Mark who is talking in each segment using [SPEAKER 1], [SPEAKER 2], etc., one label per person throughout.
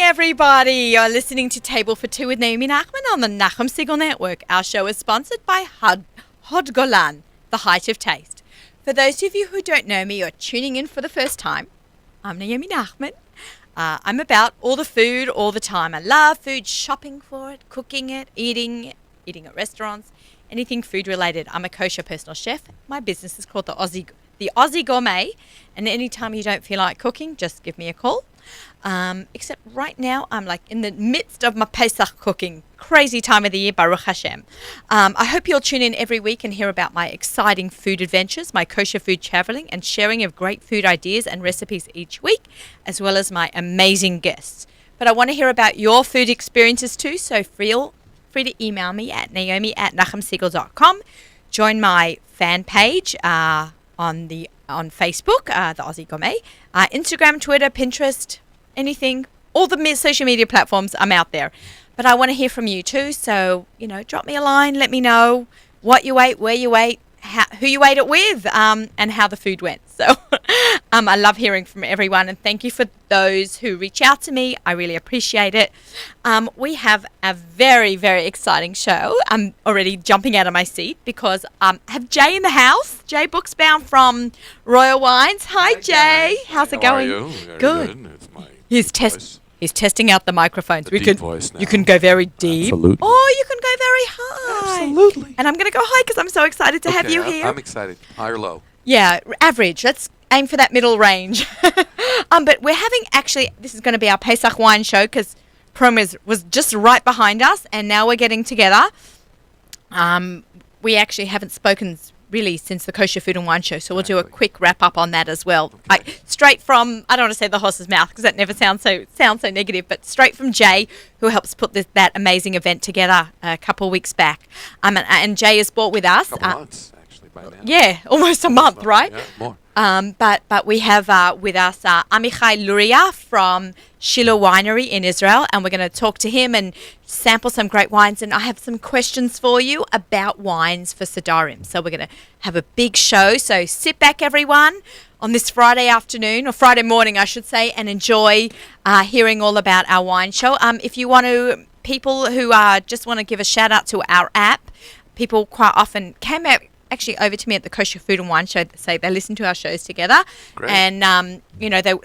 [SPEAKER 1] everybody. You're listening to Table for Two with Naomi Nachman on the Nachum Segal Network. Our show is sponsored by Hod Golan, the height of taste. For those of you who don't know me or tuning in for the first time, I'm Naomi Nachman. I'm about all the food all the time. I love food, shopping for it, cooking it, eating at restaurants, anything food related. I'm a kosher personal chef. My business is called the Aussie Gourmet, and anytime you don't feel like cooking, just give me a call. Except right now, I'm like in the midst of my Pesach cooking. Crazy time of the year, Baruch Hashem. I hope you'll tune in every week and hear about my exciting food adventures, my kosher food traveling, and sharing of great food ideas and recipes each week, as well as my amazing guests. But I want to hear about your food experiences too, so feel free to email me at naomi@nachumsegal.com. Join my fan page on Facebook, the Aussie Gourmet, Instagram, Twitter, Pinterest, anything, all the social media platforms, I'm out there. But I want to hear from you too, so, drop me a line, let me know what you ate, where you ate, who you ate it with, and how the food went. So I love hearing from everyone, and thank you for those who reach out to me. I really appreciate it. We have a very, very exciting show. I'm already jumping out of my seat because I have Jay in the house. Jay Booksbound from Royal Wines. Hi, Jay. How's it going?
[SPEAKER 2] How are you?
[SPEAKER 1] Good.
[SPEAKER 2] It's my voice.
[SPEAKER 1] He's testing out the microphones.
[SPEAKER 2] Deep voice now.
[SPEAKER 1] You can go very deep.
[SPEAKER 2] Absolutely.
[SPEAKER 1] Or you can go very high.
[SPEAKER 2] Absolutely.
[SPEAKER 1] And I'm going to go high because I'm so excited to have you here.
[SPEAKER 2] I'm excited. High or low?
[SPEAKER 1] Yeah, average. Let's aim for that middle range. But we're having, actually, this is going to be our Pesach wine show because Prom was just right behind us, and now we're getting together. We actually haven't spoken really since the Kosher Food and Wine Show, so we'll do a quick wrap-up on that as well.
[SPEAKER 2] Okay.
[SPEAKER 1] Straight from, I don't want to say the horse's mouth because that never sounds so negative, but straight from Jay, who helps put that amazing event together a couple of weeks back. And Jay is brought with us.
[SPEAKER 2] A couple months, actually, by now.
[SPEAKER 1] Yeah, almost a month, right?
[SPEAKER 2] Yeah, more.
[SPEAKER 1] But we have with us Amichai Luria from Shiloh Winery in Israel, and we're going to talk to him and sample some great wines. And I have some questions for you about wines for Sedarim. So we're going to have a big show. So sit back, everyone, on this Friday afternoon, or Friday morning, I should say, and enjoy hearing all about our wine show. If you want to, people who just want to give a shout out to our app, people quite often came out actually over to me at the Kosher Food and Wine Show that say they listen to our shows together.
[SPEAKER 2] Great.
[SPEAKER 1] And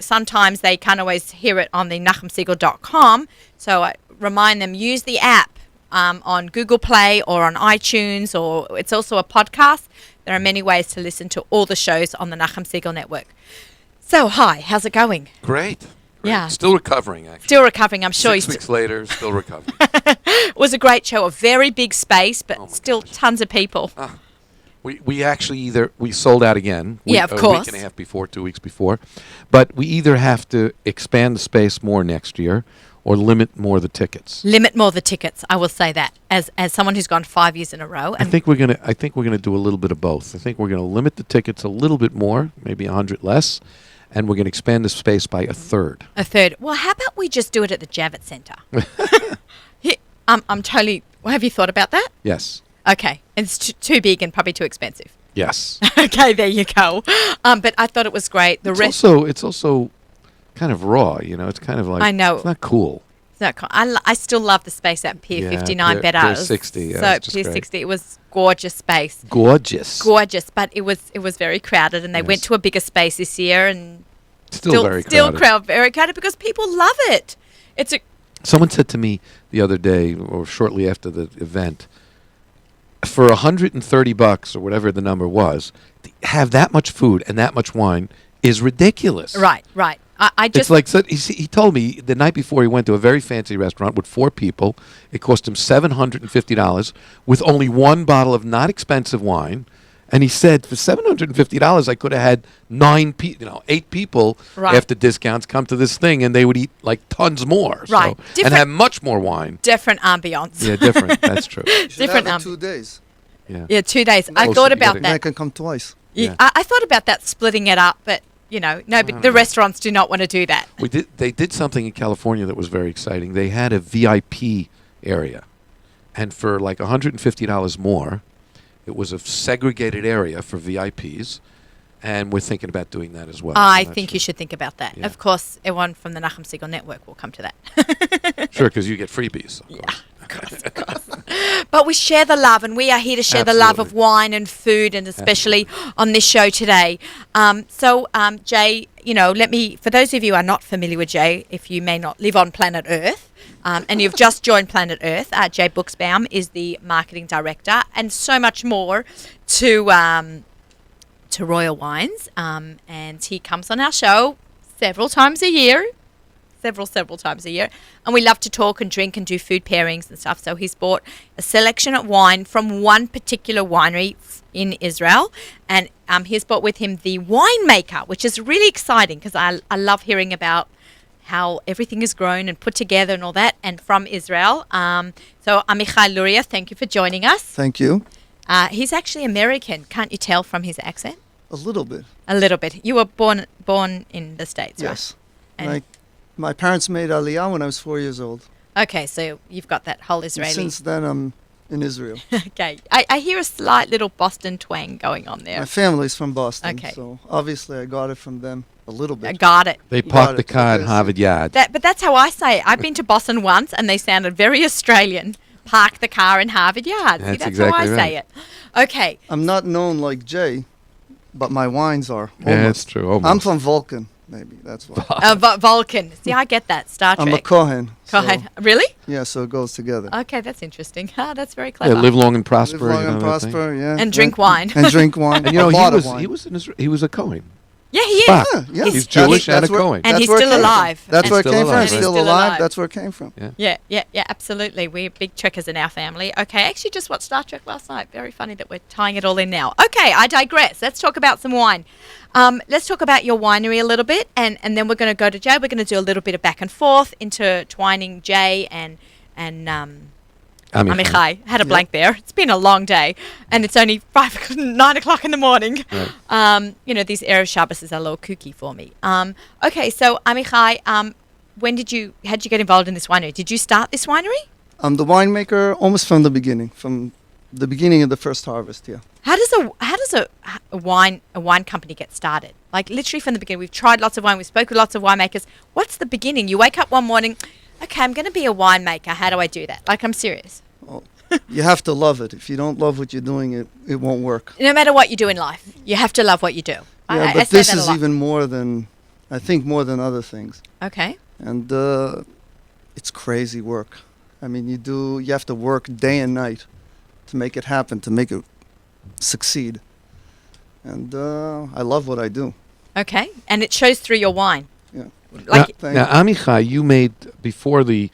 [SPEAKER 1] sometimes they can't always hear it on the nachumsegal.com, so I remind them, use the app on Google Play or on iTunes, or it's also a podcast. There are many ways to listen to all the shows on the Nachum Segal Network. So hi, how's it going?
[SPEAKER 2] Great.
[SPEAKER 1] Yeah.
[SPEAKER 2] Still recovering, actually.
[SPEAKER 1] Still recovering, I'm sure.
[SPEAKER 2] 6 weeks later, still recovering.
[SPEAKER 1] It was a great show, a very big space, but still tons of people.
[SPEAKER 2] We actually we sold out again.
[SPEAKER 1] Of course.
[SPEAKER 2] A week and a half before, 2 weeks before. But we either have to expand the space more next year or limit more the tickets.
[SPEAKER 1] Limit more the tickets, I will say that, as someone who's gone 5 years in a row.
[SPEAKER 2] I think we're gonna do a little bit of both. I think we're gonna limit the tickets a little bit more, maybe 100 less, and we're gonna expand the space by a third.
[SPEAKER 1] A third. Well, how about we just do it at the Javits Centre? I'm totally. Have you thought about that?
[SPEAKER 2] Yes.
[SPEAKER 1] Okay, it's too big and probably too expensive.
[SPEAKER 2] Yes.
[SPEAKER 1] Okay, there you go. But I thought it was great.
[SPEAKER 2] It's also kind of raw, It's kind of like,
[SPEAKER 1] I know.
[SPEAKER 2] It's not cool.
[SPEAKER 1] It's not cool. I still love the space at Pier 59 better.
[SPEAKER 2] Pier 60. Yeah,
[SPEAKER 1] so Pier 60, it was gorgeous space.
[SPEAKER 2] Gorgeous,
[SPEAKER 1] but it was very crowded, and they went to a bigger space this year, and
[SPEAKER 2] still very crowded.
[SPEAKER 1] Very crowded because people love it.
[SPEAKER 2] Someone said to me the other day, or shortly after the event, for $130 or whatever the number was, to have that much food and that much wine is ridiculous.
[SPEAKER 1] Right. I just.
[SPEAKER 2] It's like, so he told me the night before he went to a very fancy restaurant with 4 people. It cost him $750 with only one bottle of not expensive wine. And he said, for $750, I could have had 8 people after discounts come to this thing, and they would eat like tons more.
[SPEAKER 1] Right.
[SPEAKER 2] So, and have much more wine.
[SPEAKER 1] Different ambiance.
[SPEAKER 2] Yeah, different. That's true.
[SPEAKER 3] Different ambiance. 2 days.
[SPEAKER 1] Yeah, 2 days. I thought about that.
[SPEAKER 3] I can come twice.
[SPEAKER 1] Yeah. I thought about that, splitting it up, but but the restaurants do not want to do that.
[SPEAKER 2] They did something in California that was very exciting. They had a VIP area, and for like $150 more, it was a segregated area for VIPs, and we're thinking about doing that as well.
[SPEAKER 1] I
[SPEAKER 2] I'm not
[SPEAKER 1] think
[SPEAKER 2] sure.
[SPEAKER 1] you should think about that.
[SPEAKER 2] Yeah.
[SPEAKER 1] Of course, everyone from the Nachum Siegel Network will come to that.
[SPEAKER 2] Sure, because you get freebies. Of
[SPEAKER 1] Yeah.
[SPEAKER 2] course.
[SPEAKER 1] Of course. But we share the love, and we are here to share the love of
[SPEAKER 2] Absolutely.
[SPEAKER 1] wine and food, and especially on this show today. Jay, for those of you who are not familiar with Jay, if you may not live on planet Earth, and you've just joined Planet Earth, Jay Buxbaum is the marketing director, and so much more to Royal Wines. And he comes on our show several times a year. Several times a year, and we love to talk and drink and do food pairings and stuff. So he's bought a selection of wine from one particular winery in Israel, and he's brought with him the winemaker, which is really exciting because I love hearing about how everything is grown and put together and all that, and from Israel. So Amichai Luria, thank you for joining us.
[SPEAKER 3] Thank you.
[SPEAKER 1] He's actually American. Can't you tell from his accent?
[SPEAKER 3] A little bit.
[SPEAKER 1] A little bit. You were born in the States,
[SPEAKER 3] Yes.
[SPEAKER 1] right? And
[SPEAKER 3] My parents made Aliyah when I was 4 years old.
[SPEAKER 1] okay, so you've got that whole
[SPEAKER 3] And
[SPEAKER 1] Israeli.
[SPEAKER 3] since then, I'm in Israel.
[SPEAKER 1] Okay, I hear a slight little Boston twang going on
[SPEAKER 3] My
[SPEAKER 1] there.
[SPEAKER 3] family's from Boston,
[SPEAKER 1] Okay.
[SPEAKER 3] so obviously I got it from them a little
[SPEAKER 1] I
[SPEAKER 3] bit.
[SPEAKER 1] got it.
[SPEAKER 2] They
[SPEAKER 3] You
[SPEAKER 2] parked
[SPEAKER 3] got
[SPEAKER 2] the
[SPEAKER 3] it.
[SPEAKER 2] car in
[SPEAKER 3] Yes.
[SPEAKER 2] Harvard Yard.
[SPEAKER 1] But that's how I say it. I've been to Boston once, and they sounded very Australian. Park the car in Harvard Yard. See,
[SPEAKER 2] That's
[SPEAKER 1] that's
[SPEAKER 2] exactly
[SPEAKER 1] how I say
[SPEAKER 2] right.
[SPEAKER 1] it. Okay.
[SPEAKER 3] I'm not known like Jay, but my wines are.
[SPEAKER 2] Yeah, that's
[SPEAKER 3] Almost.
[SPEAKER 2] true. Almost.
[SPEAKER 3] I'm from Vulcan, maybe. That's why.
[SPEAKER 1] Vulcan. See, I get that. Star
[SPEAKER 3] I'm a
[SPEAKER 1] Trek.
[SPEAKER 3] Kohen.
[SPEAKER 1] Go
[SPEAKER 3] so-
[SPEAKER 1] ahead. Really?
[SPEAKER 3] Yeah, so it goes together.
[SPEAKER 1] Okay, that's interesting. That's very
[SPEAKER 2] Yeah,
[SPEAKER 1] clever.
[SPEAKER 2] live long and prosper.
[SPEAKER 3] Live long
[SPEAKER 2] you know
[SPEAKER 3] and
[SPEAKER 2] that thing.
[SPEAKER 3] prosper, yeah.
[SPEAKER 1] And drink
[SPEAKER 3] yeah.
[SPEAKER 1] wine.
[SPEAKER 3] And drink wine.
[SPEAKER 2] And you know,
[SPEAKER 3] a lot of wine.
[SPEAKER 2] he was a Cohen.
[SPEAKER 1] Yeah, he is.
[SPEAKER 2] Spock.
[SPEAKER 3] Yeah,
[SPEAKER 2] He's Jewish and a
[SPEAKER 3] that's where-
[SPEAKER 2] Cohen.
[SPEAKER 1] And
[SPEAKER 3] that's
[SPEAKER 1] he's
[SPEAKER 3] where it
[SPEAKER 1] still
[SPEAKER 3] came from.
[SPEAKER 1] alive.
[SPEAKER 3] That's
[SPEAKER 1] And
[SPEAKER 3] where it
[SPEAKER 2] still
[SPEAKER 3] came from.
[SPEAKER 2] alive,
[SPEAKER 3] He's
[SPEAKER 2] right?
[SPEAKER 3] still
[SPEAKER 1] Still
[SPEAKER 3] alive.
[SPEAKER 1] alive.
[SPEAKER 3] That's where it came from.
[SPEAKER 1] Yeah, absolutely. We're big trekkers in our family. Okay, I actually just watched Star Trek last night. Very funny that we're tying it all in now. Okay, I digress. Let's talk about some wine. Let's talk about your winery a little bit, and then we're going to go to Jay. We're going to do a little bit of back and forth, intertwining Jay and Amichai. Had a blank there. It's been a long day, and it's only 9 o'clock in the morning.
[SPEAKER 2] Right.
[SPEAKER 1] These Erev Shabbos is a little kooky for me. Okay, so Amichai, how'd you get involved in this winery? Did you start this winery?
[SPEAKER 3] I'm the winemaker almost from the beginning of the first harvest, yeah.
[SPEAKER 1] How does a wine company get started? Like literally from the beginning. We've tried lots of wine. We spoke with lots of winemakers. What's the beginning? You wake up one morning, okay, I'm going to be a winemaker. How do I do that? Like, I'm serious.
[SPEAKER 3] Well, you have to love it. If you don't love what you're doing, it won't work.
[SPEAKER 1] No matter what you do in life, you have to love what you do.
[SPEAKER 3] Yeah,
[SPEAKER 1] I
[SPEAKER 3] but
[SPEAKER 1] say
[SPEAKER 3] this
[SPEAKER 1] that a
[SPEAKER 3] is
[SPEAKER 1] lot.
[SPEAKER 3] even more than other things.
[SPEAKER 1] Okay.
[SPEAKER 3] And it's crazy work. I mean, you have to work day and night to make it happen, to make it succeed. And I love what I do.
[SPEAKER 1] Okay. And it shows through your wine.
[SPEAKER 3] Yeah.
[SPEAKER 1] Like,
[SPEAKER 3] Thank
[SPEAKER 2] Now,
[SPEAKER 3] you.
[SPEAKER 2] Amichai, you made, before the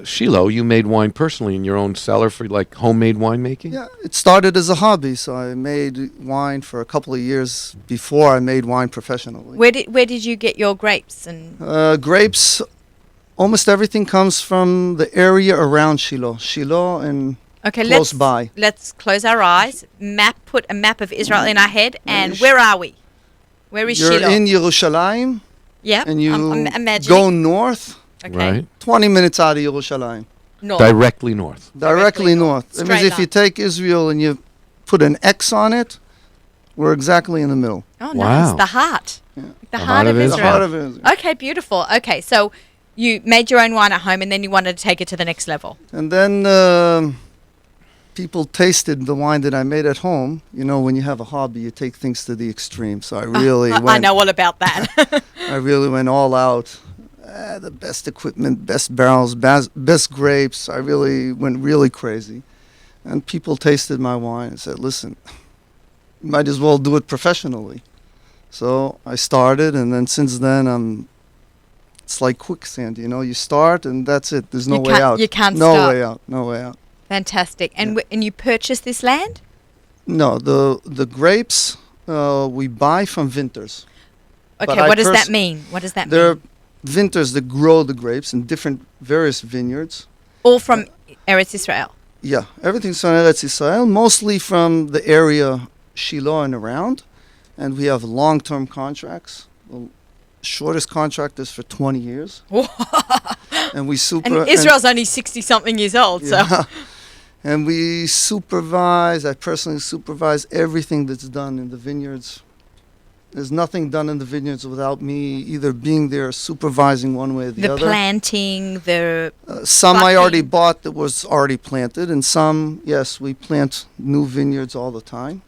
[SPEAKER 2] Shiloh, you made wine personally in your own cellar for like homemade winemaking?
[SPEAKER 3] Yeah, it started as a hobby. So I made wine for a couple of years before I made wine professionally.
[SPEAKER 1] where did you get your grapes? And
[SPEAKER 3] Grapes, almost everything comes from the area around Shiloh. Shiloh and
[SPEAKER 1] okay,
[SPEAKER 3] close by.
[SPEAKER 1] Let's close our eyes. Put a map of Israel in our head, and
[SPEAKER 3] Yes.
[SPEAKER 1] where are we? Where is
[SPEAKER 3] You're
[SPEAKER 1] Shiloh?
[SPEAKER 3] in Yerushalayim,
[SPEAKER 1] Yep.
[SPEAKER 3] and you
[SPEAKER 1] I'm imagining.
[SPEAKER 3] go north,
[SPEAKER 1] Okay.
[SPEAKER 2] Right?
[SPEAKER 3] 20 minutes out of Yerushalayim.
[SPEAKER 1] North.
[SPEAKER 2] Directly north.
[SPEAKER 3] Directly north. That means
[SPEAKER 1] Straight
[SPEAKER 3] if you
[SPEAKER 1] line.
[SPEAKER 3] take Israel and you put an X on it, we're exactly in the middle.
[SPEAKER 1] Oh,
[SPEAKER 2] Wow.
[SPEAKER 1] nice. The heart.
[SPEAKER 3] Yeah.
[SPEAKER 1] The heart of
[SPEAKER 3] The
[SPEAKER 1] Israel.
[SPEAKER 3] heart of Israel.
[SPEAKER 1] Okay, beautiful. Okay, so you made your own wine at home, and then you wanted to take it to the next level.
[SPEAKER 3] And then people tasted the wine that I made at home. You know, when you have a hobby, you take things to the extreme. So I really
[SPEAKER 1] I know all about that.
[SPEAKER 3] I really went all out. The best equipment, best barrels, best grapes. I really went really crazy. And people tasted my wine and said, listen, you might as well do it professionally. So I started, and then since then, it's like quicksand, you know. You start, and that's it. There's no
[SPEAKER 1] You
[SPEAKER 3] way
[SPEAKER 1] can't-
[SPEAKER 3] out.
[SPEAKER 1] you can't
[SPEAKER 3] no
[SPEAKER 1] stop.
[SPEAKER 3] way out. No way out.
[SPEAKER 1] Fantastic. And and you purchased this land?
[SPEAKER 3] No, the grapes we buy from vintners. But
[SPEAKER 1] Okay,
[SPEAKER 3] I
[SPEAKER 1] what does that mean? What does that
[SPEAKER 3] They're
[SPEAKER 1] mean?
[SPEAKER 3] vintners that grow the grapes in various vineyards.
[SPEAKER 1] All from Eretz Israel.
[SPEAKER 3] Yeah, everything's from Eretz Israel, mostly from the area Shiloh and around. And we have long-term contracts. The shortest contract is for 20 years. And we
[SPEAKER 1] And Israel's only 60-something years old, so.
[SPEAKER 3] yeah. And we supervise, I personally supervise everything that's done in the vineyards There's nothing done in the vineyards without me either being there, supervising one way or the
[SPEAKER 1] The
[SPEAKER 3] other.
[SPEAKER 1] planting, the
[SPEAKER 3] Some I already
[SPEAKER 1] plucking.
[SPEAKER 3] bought that was already planted, and some, yes, we plant new vineyards all the time.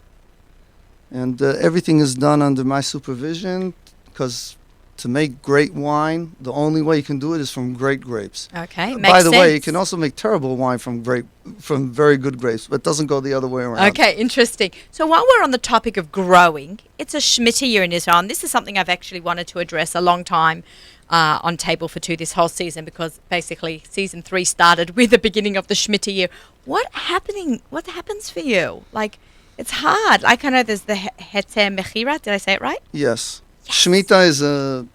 [SPEAKER 3] And everything is done under my supervision, because to make great wine, the only way you can do it is from great grapes.
[SPEAKER 1] Okay, makes
[SPEAKER 3] By the way, you
[SPEAKER 1] sense.
[SPEAKER 3] can also make terrible wine from very good grapes, but it doesn't go the other way around.
[SPEAKER 1] Okay, interesting. So while we're on the topic of growing, it's a Shemitah year in Israel, and this is something I've actually wanted to address a long time on Table for Two this whole season, because basically season 3 started with the beginning of the Shemitah year. What happens for you? Like, it's hard. Like, I know there's the Heter Mechira. Did I say it right?
[SPEAKER 3] Yes. Shemitah is a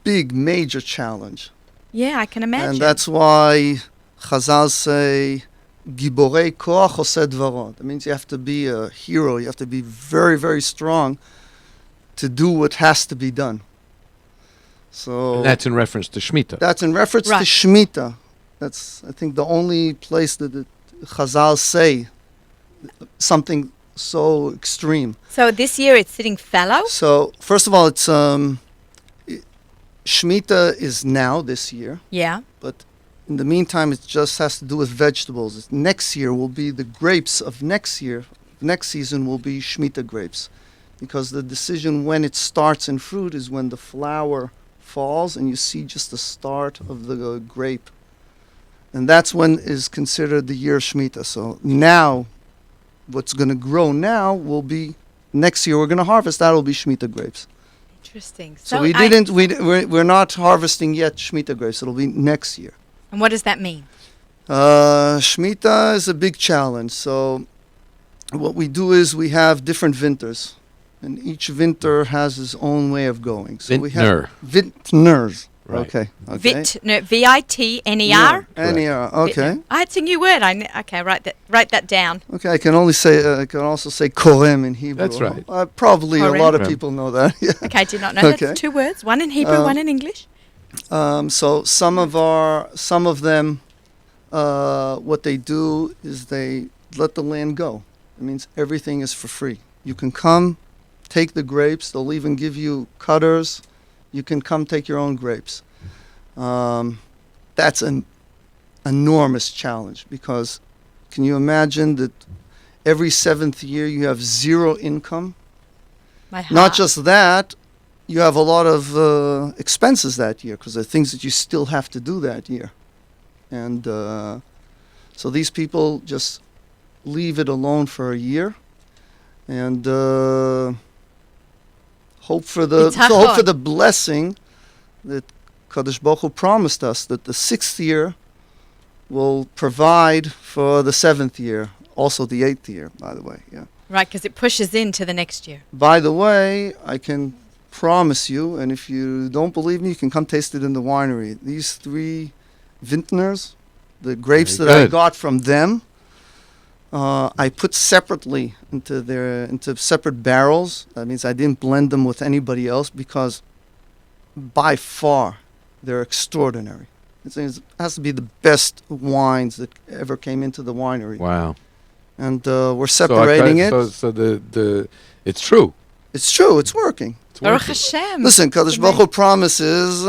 [SPEAKER 3] big, major challenge.
[SPEAKER 1] Yeah, I can imagine.
[SPEAKER 3] And that's why Chazal say, Giborei koach oseh dvaro. That means you have to be a hero. You have to be very, very strong to do what has to be done. So
[SPEAKER 2] And that's in reference to Shemitah.
[SPEAKER 3] that's in reference
[SPEAKER 1] Right.
[SPEAKER 3] to Shemitah. That's, I think, the only place that the Chazal say something so extreme.
[SPEAKER 1] So this year it's sitting fallow?
[SPEAKER 3] So, first of all, it's Shemitah is now this year,
[SPEAKER 1] Yeah.
[SPEAKER 3] but in the meantime, it just has to do with vegetables. Next year will be the grapes of next year. Next season will be Shemitah grapes, because the decision when it starts in fruit is when the flower falls and you see just the start of the grape. And that's when is considered the year of Shemitah. So now, what's going to grow now will be, next year we're going to harvest, that will be Shemitah grapes.
[SPEAKER 1] Interesting.
[SPEAKER 3] So we're not harvesting yet Shemitah grapes. It'll be next year.
[SPEAKER 1] And what does that mean?
[SPEAKER 3] Shemitah is a big challenge. So what we do is we have different vintners, and each vintner has his own way of going. So we
[SPEAKER 2] Vintner.
[SPEAKER 3] have vintners.
[SPEAKER 2] Right.
[SPEAKER 3] Okay.
[SPEAKER 1] Vitner.
[SPEAKER 3] N-E-R. Okay.
[SPEAKER 1] It's a new word. Okay, write that down.
[SPEAKER 3] Okay. I can also say korem in Hebrew.
[SPEAKER 2] That's right.
[SPEAKER 3] Probably
[SPEAKER 1] Korem.
[SPEAKER 3] a lot of
[SPEAKER 2] Korem.
[SPEAKER 3] people know that. Yeah.
[SPEAKER 1] Okay, I did not know.
[SPEAKER 3] Okay.
[SPEAKER 1] That's 2 words. One in Hebrew, one in English.
[SPEAKER 3] So some of them, what they do is they let the land go. It means everything is for free. You can come, take the grapes. They'll even give you cutters. You can come take your own grapes. That's an enormous challenge, because can you imagine that every 7th year you have zero income?
[SPEAKER 1] My heart.
[SPEAKER 3] Not just that, you have a lot of expenses that year, because there are things that you still have to do that year. And so these people just leave it alone for a year and hope for the blessing that Kadosh Baruch Hu promised us, that the 6th year will provide for the 7th year, also the 8th year, by the way. Yeah.
[SPEAKER 1] Right, because it pushes into the next year.
[SPEAKER 3] By the way, I can promise you, and if you don't believe me, you can come taste it in the winery. These 3 vintners, the grapes
[SPEAKER 2] Very
[SPEAKER 3] that I
[SPEAKER 2] good.
[SPEAKER 3] got from them, I put separately into separate barrels. That means I didn't blend them with anybody else, because by far they're extraordinary. It has to be the best wines that ever came into the winery.
[SPEAKER 2] Wow.
[SPEAKER 3] And we're separating it.
[SPEAKER 2] So the it's true.
[SPEAKER 3] It's true. It's working.
[SPEAKER 2] It's
[SPEAKER 1] Baruch
[SPEAKER 2] working.
[SPEAKER 1] Hashem.
[SPEAKER 3] Listen, Kadosh Baruch Hu promises.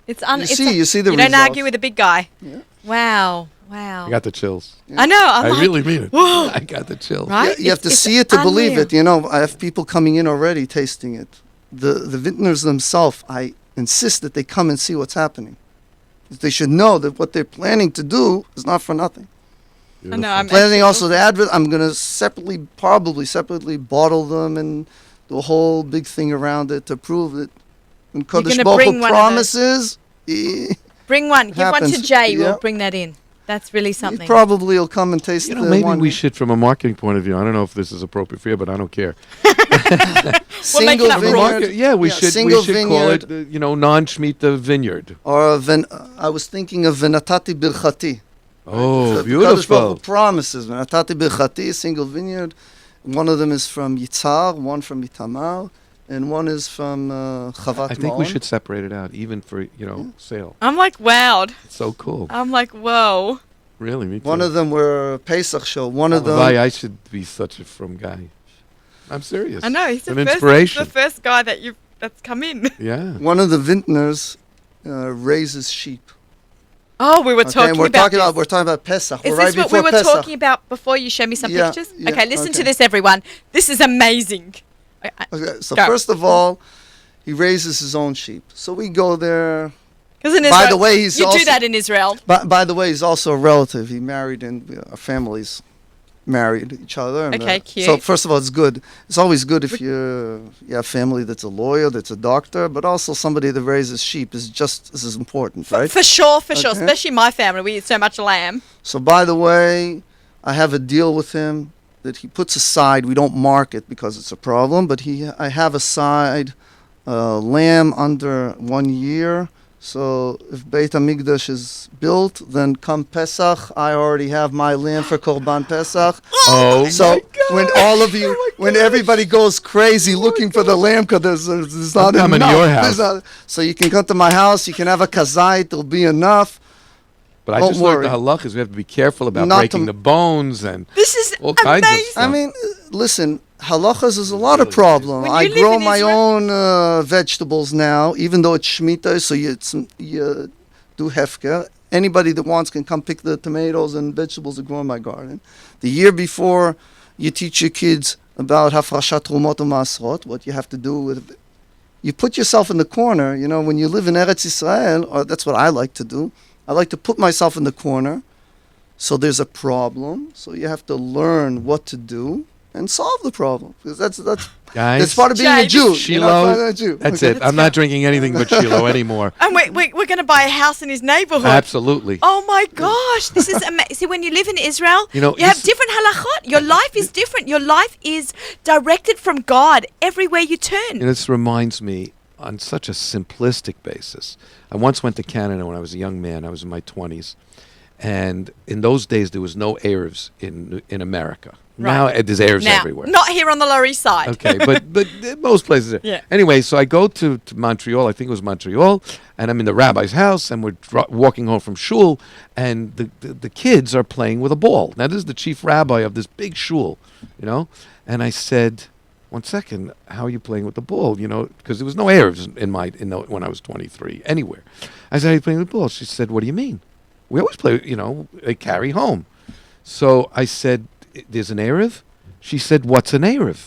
[SPEAKER 3] You see the
[SPEAKER 1] You don't
[SPEAKER 3] results.
[SPEAKER 1] argue with a big guy.
[SPEAKER 3] Yeah.
[SPEAKER 1] Wow.
[SPEAKER 2] I got the chills.
[SPEAKER 1] I know. I'm
[SPEAKER 2] I
[SPEAKER 1] like,
[SPEAKER 2] really mean it.
[SPEAKER 1] whoa.
[SPEAKER 2] I got the chills.
[SPEAKER 1] Right?
[SPEAKER 3] You have to
[SPEAKER 1] It's
[SPEAKER 3] see it to believe
[SPEAKER 1] unreal.
[SPEAKER 3] it. You know, I have people coming in already tasting it. The vintners themselves, I insist that they come and see what's happening. They should know that what they're planning to do is not for nothing.
[SPEAKER 1] I know. I'm
[SPEAKER 3] Planning
[SPEAKER 1] actually-
[SPEAKER 3] also to advert. I'm going to probably separately bottle them and do a whole big thing around it to prove that when
[SPEAKER 1] You're
[SPEAKER 3] Kadosh
[SPEAKER 1] gonna
[SPEAKER 3] Baruch
[SPEAKER 1] bring
[SPEAKER 3] Hu
[SPEAKER 1] one of those.
[SPEAKER 3] promises,
[SPEAKER 1] Bring one. Give one to
[SPEAKER 3] happens.
[SPEAKER 1] Jay. We'll
[SPEAKER 3] Yeah.
[SPEAKER 1] bring that in. That's really
[SPEAKER 3] he
[SPEAKER 1] something.
[SPEAKER 3] probably will come and taste
[SPEAKER 2] You know,
[SPEAKER 3] the
[SPEAKER 2] maybe
[SPEAKER 3] one.
[SPEAKER 2] we should, from a marketing point of view. I don't know if this is appropriate for you, but I don't care.
[SPEAKER 1] We'll make it up
[SPEAKER 3] Single
[SPEAKER 1] rules.
[SPEAKER 3] vineyard.
[SPEAKER 2] Yeah, we
[SPEAKER 3] single
[SPEAKER 2] should call
[SPEAKER 3] vineyard.
[SPEAKER 2] it, non-Shemitah vineyard.
[SPEAKER 3] Or I was thinking of Venatati Birchati.
[SPEAKER 2] Oh,
[SPEAKER 3] The Kadosh Baruch Hu
[SPEAKER 2] beautiful.
[SPEAKER 3] promises Venatati Birchati, single vineyard. One of them is from Yitzhar, one from Itamar, and one is from Chavat
[SPEAKER 2] I think we
[SPEAKER 3] Ma'on.
[SPEAKER 2] should separate it out, even for, sale.
[SPEAKER 1] I'm like, wowed.
[SPEAKER 2] It's so cool.
[SPEAKER 1] I'm like, whoa.
[SPEAKER 2] Really, me too.
[SPEAKER 3] One of them were Pesach show. One of them.
[SPEAKER 2] Why I should be such a from guy. I'm serious.
[SPEAKER 1] I know. He's
[SPEAKER 2] an
[SPEAKER 1] the
[SPEAKER 2] inspiration.
[SPEAKER 1] first guy that's come in.
[SPEAKER 2] Yeah.
[SPEAKER 3] One of the vintners raises sheep.
[SPEAKER 1] Oh, we were
[SPEAKER 3] Okay,
[SPEAKER 1] talking
[SPEAKER 3] and we're
[SPEAKER 1] about
[SPEAKER 3] talking about Pesach.
[SPEAKER 1] Is
[SPEAKER 3] we're
[SPEAKER 1] this
[SPEAKER 3] right
[SPEAKER 1] what we
[SPEAKER 3] before
[SPEAKER 1] were
[SPEAKER 3] Pesach.
[SPEAKER 1] talking about before you showed me some
[SPEAKER 3] Yeah,
[SPEAKER 1] pictures?
[SPEAKER 3] yeah,
[SPEAKER 1] Okay, listen to
[SPEAKER 3] okay.
[SPEAKER 1] this, everyone. This is amazing.
[SPEAKER 3] Okay, so
[SPEAKER 1] Go.
[SPEAKER 3] first of all, he raises his own sheep. So we go there.
[SPEAKER 1] Because in
[SPEAKER 3] By
[SPEAKER 1] Israel,
[SPEAKER 3] the way, he's
[SPEAKER 1] you do
[SPEAKER 3] also-
[SPEAKER 1] that in Israel.
[SPEAKER 3] By the way, he's also a relative. He married and our families married each other. And,
[SPEAKER 1] Okay,
[SPEAKER 3] So
[SPEAKER 1] cute.
[SPEAKER 3] first of all, it's good. It's always good if you have family that's a lawyer, that's a doctor, but also somebody that raises sheep is just as important, right?
[SPEAKER 1] For sure,
[SPEAKER 3] Okay.
[SPEAKER 1] especially my family. We eat so much lamb.
[SPEAKER 3] So by the way, I have a deal with him that he puts aside. We don't mark it because it's a problem, but I have aside lamb under 1 year. So if Beit HaMikdash is built, then come Pesach, I already have my lamb for Korban Pesach.
[SPEAKER 2] Oh,
[SPEAKER 3] So
[SPEAKER 2] my God.
[SPEAKER 3] when all of you,
[SPEAKER 2] Oh, my
[SPEAKER 3] when
[SPEAKER 2] gosh.
[SPEAKER 3] everybody goes crazy looking for the lamb because there's not
[SPEAKER 2] I'm coming to
[SPEAKER 3] enough.
[SPEAKER 2] your
[SPEAKER 3] There's
[SPEAKER 2] house.
[SPEAKER 3] not- so you can come to my house. You can have a kazait. There'll be enough.
[SPEAKER 2] But I
[SPEAKER 3] Don't
[SPEAKER 2] just
[SPEAKER 3] worry.
[SPEAKER 2] learned the halachas. We have to be careful about
[SPEAKER 3] Not
[SPEAKER 2] breaking
[SPEAKER 3] to-
[SPEAKER 2] the bones and
[SPEAKER 1] This is
[SPEAKER 2] all kinds of
[SPEAKER 1] amazing.
[SPEAKER 2] stuff.
[SPEAKER 3] I mean, listen, halachas is a lot of
[SPEAKER 2] Really?
[SPEAKER 3] problem.
[SPEAKER 1] When
[SPEAKER 3] I
[SPEAKER 1] you live
[SPEAKER 3] grow
[SPEAKER 1] in
[SPEAKER 3] my
[SPEAKER 1] Israel-
[SPEAKER 3] own vegetables now, even though it's Shemitah, so you do hefker. Anybody that wants can come pick the tomatoes and vegetables that grow in my garden. The year before, you teach your kids about hafrashat trumot u'masrot, what you have to do with. You put yourself in the corner. You know, when you live in Eretz Israel, or that's what I like to do. I like to put myself in the corner. So there's a problem. So you have to learn what to do and solve the problem. Because that's
[SPEAKER 2] Guys,
[SPEAKER 3] it's part of being a
[SPEAKER 1] Jay,
[SPEAKER 3] Jew.
[SPEAKER 2] Shiloh,
[SPEAKER 3] You're not part of a Jew.
[SPEAKER 2] that's
[SPEAKER 3] Okay.
[SPEAKER 2] it. I'm not drinking anything but Shiloh anymore.
[SPEAKER 1] And we're going to buy a house in his neighborhood.
[SPEAKER 2] Absolutely.
[SPEAKER 1] Oh my gosh, this is amazing. See, when you live in Israel,
[SPEAKER 2] You know,
[SPEAKER 1] you have
[SPEAKER 2] this-
[SPEAKER 1] different halachot. Your life is different. Your life is directed from God everywhere you turn.
[SPEAKER 2] And this reminds me on such a simplistic basis. I once went to Canada when I was a young man. I was in my 20s. And in those days, there was no Arabs in America.
[SPEAKER 1] Right.
[SPEAKER 2] Now there's Arabs
[SPEAKER 1] Now,
[SPEAKER 2] everywhere.
[SPEAKER 1] not here on the Lower East Side.
[SPEAKER 2] Okay, but most places are.
[SPEAKER 1] Yeah.
[SPEAKER 2] Anyway, so I go to Montreal. I think it was Montreal, and I'm in the rabbi's house, and we're walking home from shul, and the kids are playing with a ball. Now this is the chief rabbi of this big shul, you know. And I said, "1 second, how are you playing with the ball?" You know, because there was no Arabs when I was 23 anywhere. I said, "How are you playing with the ball?" She said, "What do you mean? We always play. You know, they carry home." So I said, "There's an Erev?" She said, "What's an Erev?"